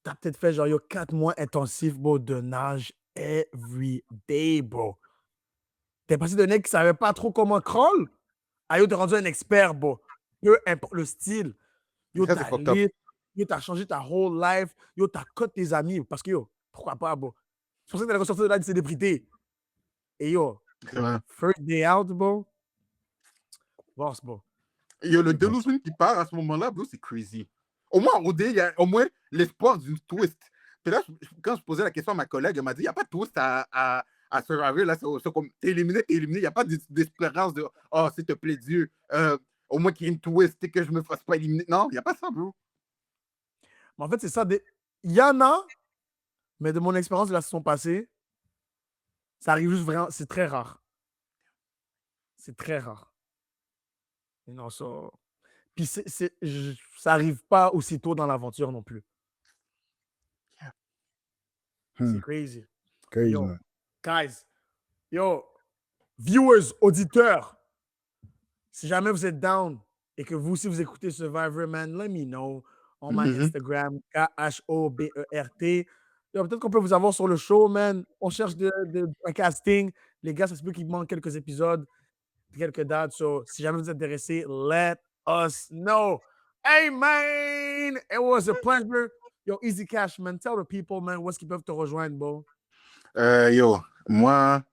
t'as peut-être fait genre, yo, 4 mois intensifs, bro, de nage every day, bro. T'es passé d'un mec qui savait pas trop comment crawl à yo, t'es rendu un expert, bro. Peu importe le style. Yo, ça, c'est t'as fucked up. lit. Yo, t'as changé ta whole life. Yo, t'as cut tes amis. Parce que yo, pourquoi pas, bro? C'est pour ça que t'allais ressortir de là une célébrité. Et yo, C'est vrai. First day out, bro. Boss, bro. Yo, le Delusion qui part à ce moment-là, bro, c'est crazy. Au moins, en OD, il y a au moins l'espoir d'une twist. Puis là, quand je posais la question à ma collègue, elle m'a dit, il n'y a pas de twist à Survivor. Là, c'est comme, t'es éliminé. Il n'y a pas d'espérance de, oh, s'il te plaît, Dieu, au moins qu'il y ait une twist et que je ne me fasse pas éliminer. Non, il n'y a pas ça, bro. Mais en fait, c'est ça. Il y en a, mais de mon expérience de la saison passée, ça arrive juste vraiment. C'est très rare. C'est très rare. Et non, ça. Puis ça arrive pas aussitôt dans l'aventure non plus. C'est crazy. Crazy, Yo, man. guys, yo, viewers, auditeurs, si jamais vous êtes down et que vous aussi vous écoutez Survivor, man, let me know on my Instagram, KHOBERT. Yo, peut-être qu'on peut vous avoir sur le show, man. On cherche un casting. Les gars, ça se peut qu'il manque quelques épisodes, quelques dates. So, si jamais vous êtes intéressés, let us know. Hey, man, it was a pleasure. Yo, Easy Cash, man, tell the people, man, où est-ce qu'ils peuvent te rejoindre, bro? Yo, moi,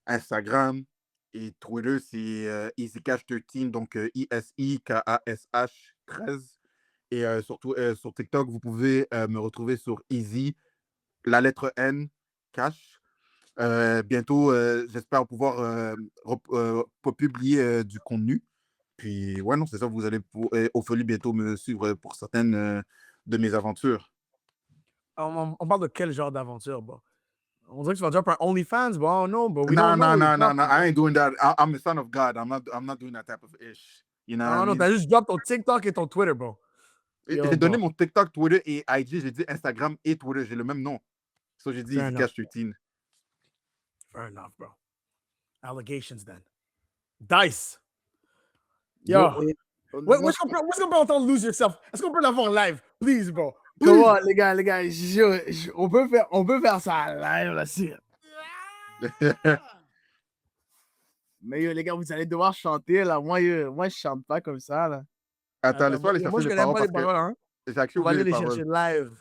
Instagram et Twitter, c'est EasyCash13, donc ISIKASH 13. Et surtout sur TikTok, vous pouvez me retrouver sur Easy, la lettre N, Cash. Bientôt, j'espère pouvoir publier du contenu. Puis, ouais, non, c'est ça, vous allez Ophélie bientôt me suivre pour certaines de mes aventures. On parle de quel genre d'aventure, bro? On dirait que tu vas drop un OnlyFans, bro. Oh no, but we No, don't know. no. I ain't doing that. I'm a son of God. I'm not doing that type of ish. You know what I Non, mean? t'as juste drop ton TikTok et ton Twitter, bro. J'ai donné mon TikTok, Twitter et IG. J'ai dit Instagram et Twitter. J'ai le même nom. So j'ai dit EasyCash13. Fair enough, bro. Allegations, then. Dice. Yo. Est-ce qu'on peut entendre Lose Yourself? Est-ce qu'on peut l'avoir en live? Please, bro. Please. Comment, les gars, on peut faire ça en live, là, si. Mais yo, les gars, vous allez devoir chanter, là. Moi, je chante pas comme ça, là. Attends, laisse-moi aller chercher les paroles parce que hein? j'ai actually On va oublié aller les les paroles. chercher live.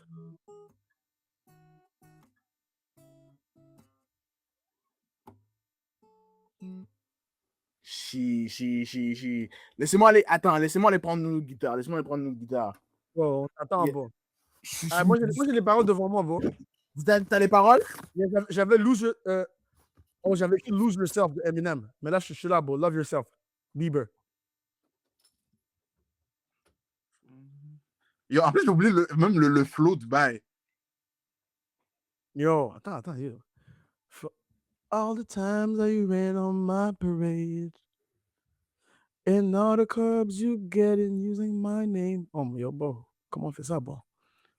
Chi. Laissez-moi aller prendre nos guitares. Bon, on t'attend, Yeah. bon. Moi, j'ai les paroles devant moi, bon. T'as les paroles? J'avais j'avais écrit Lose Yourself de Eminem. Mais là, je suis là, bon. Love Yourself. Bieber. Yo, en plus, j'ai oublié même le flow du bail. Yo, attends, yo. All the times that you rain on my parade. And all the clubs you get in using my name. Oh, yo, bro. Comment on fait ça, bon?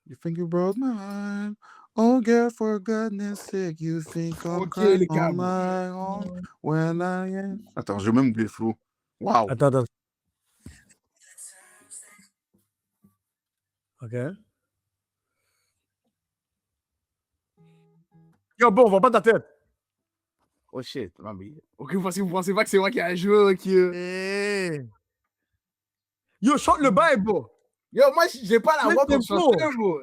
You think you broke my heart? Oh, girl, for goodness sake, you think I'm Ok, crying les gars. on my own when I am... Attends, j'ai même oublié le flow. Wow. Attends. OK. Yo, bon, on va pas ta tête. Oh shit, mamie. Ok, vous pensez pas que c'est moi qui ai joué, ok? Hey. Yo, chante le bail, bro. Yo, moi, j'ai pas la voix pour chanter, bro.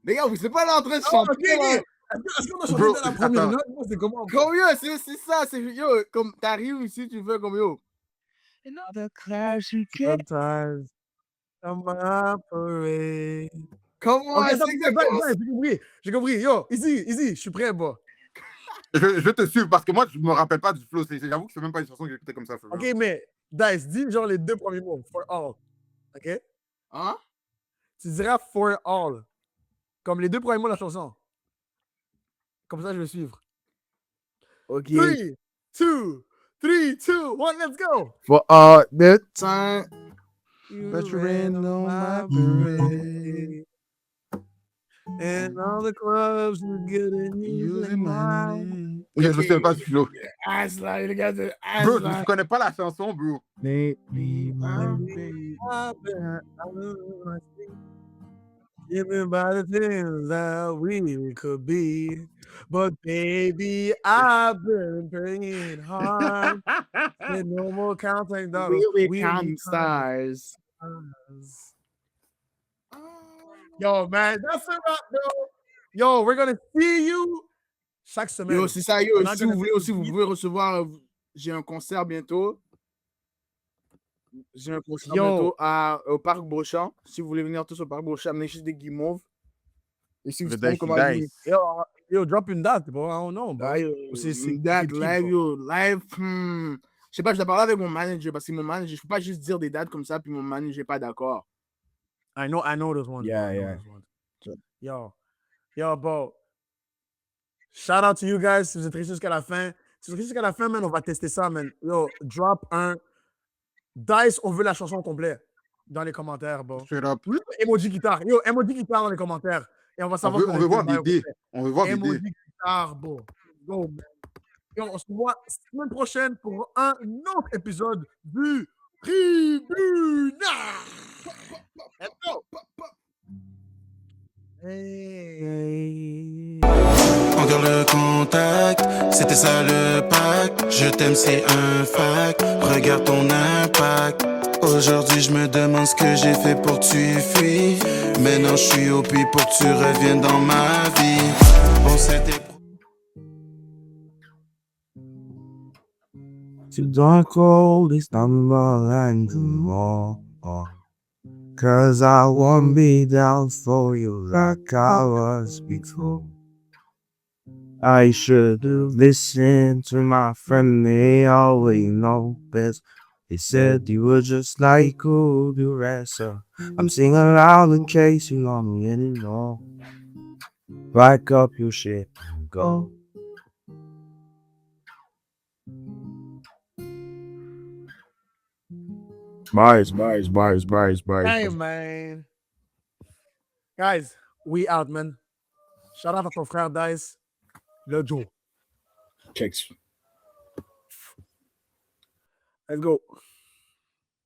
Les gars, vous êtes pas là en train de chanter. OK. Est-ce qu'on a chanté dans la première note? C'est comment? Comme yo, c'est ça, c'est yo, comme t'arrives ici, tu fais comme yo. Another clash you get. Sometimes on my parade. Comment? OK, j'ai compris. Yo, easy, je suis prêt, bro. Je vais te suivre parce que moi, je me rappelle pas du flow. J'avoue que c'est même pas une chanson que j'ai écoutée comme ça. OK, mais Dice, dis genre les deux premiers mots. For all. OK? Hein? Tu diras for all. Comme les deux premiers mots de la chanson. Comme ça, je vais suivre. Ok. 3, 2, 1, let's go! For all the time. But you rain on my parade. And all the clubs you get in Using my name. Ok, je sais pas du flow. Asla, les gars, Bro, je connais pas la chanson, bro. Thinking about the things that we could be. But baby, I've been praying hard. With no more counting down. We will We count will stars. stars. Yo, man, that's a wrap, bro. Yo, we're gonna see you chaque semaine. Yo, c'est ça, yo. We're not Si vous gonna voulez miss aussi, a vous beat. pouvez recevoir. J'ai un concert bientôt. J'ai un concert Yo. bientôt au Parc Beauchamp. Si vous voulez venir tous au Parc Beauchamp, amenez juste des guimauves. Et si vous Le savez dice, comment le vous- dice. Yo, drop une date, bro. I don't know, bro. Ah, yo, C'est date, qui, live, bro? yo, live. Je sais pas, je dois parler avec mon manager parce que mon manager, je peux pas juste dire des dates comme ça puis mon manager n'est pas d'accord. I know those ones. Yeah, bro. I know yeah. those ones. Yo, bro. Shout out to you guys. Si vous êtes restés jusqu'à la fin. Si vous êtes restés jusqu'à la fin, man, on va tester ça, man. Yo, drop un. Dice, on veut la chanson complète dans les commentaires, bro. Straight up. Juste emoji guitare. Yo, emoji guitare dans les commentaires. Et on va On savoir. veut voir l'idée. On veut voir l'idée. Emoji guitare, bro. Go, man. Yo, on se voit semaine prochaine pour un autre épisode du Tribunal. Let's go. Hey. On garde le contact, c'était ça le pacte. Je t'aime, c'est un fact. Regarde ton impact. Aujourd'hui, je me demande ce que j'ai fait pour que tu fuis. Maintenant, je suis au puits pour que tu reviennes dans ma vie. On s'était. You don't call this number anymore. Cause I won't be down for you like I was before. I should have listened to my friend, they always know best. They said you were just like all the rest. So I'm singing loud in case you know me anymore. Back up your shit and go. Bars. Hey, man. Guys, we out, man. Shout out à ton frère Dice. Le Joe. Checks. Let's go.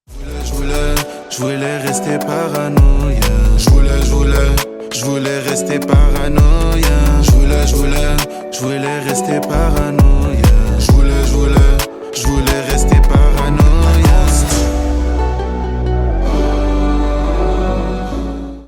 Je voulais rester paranoïa. Je voulais rester paranoïa. Je voulais rester paranoïa.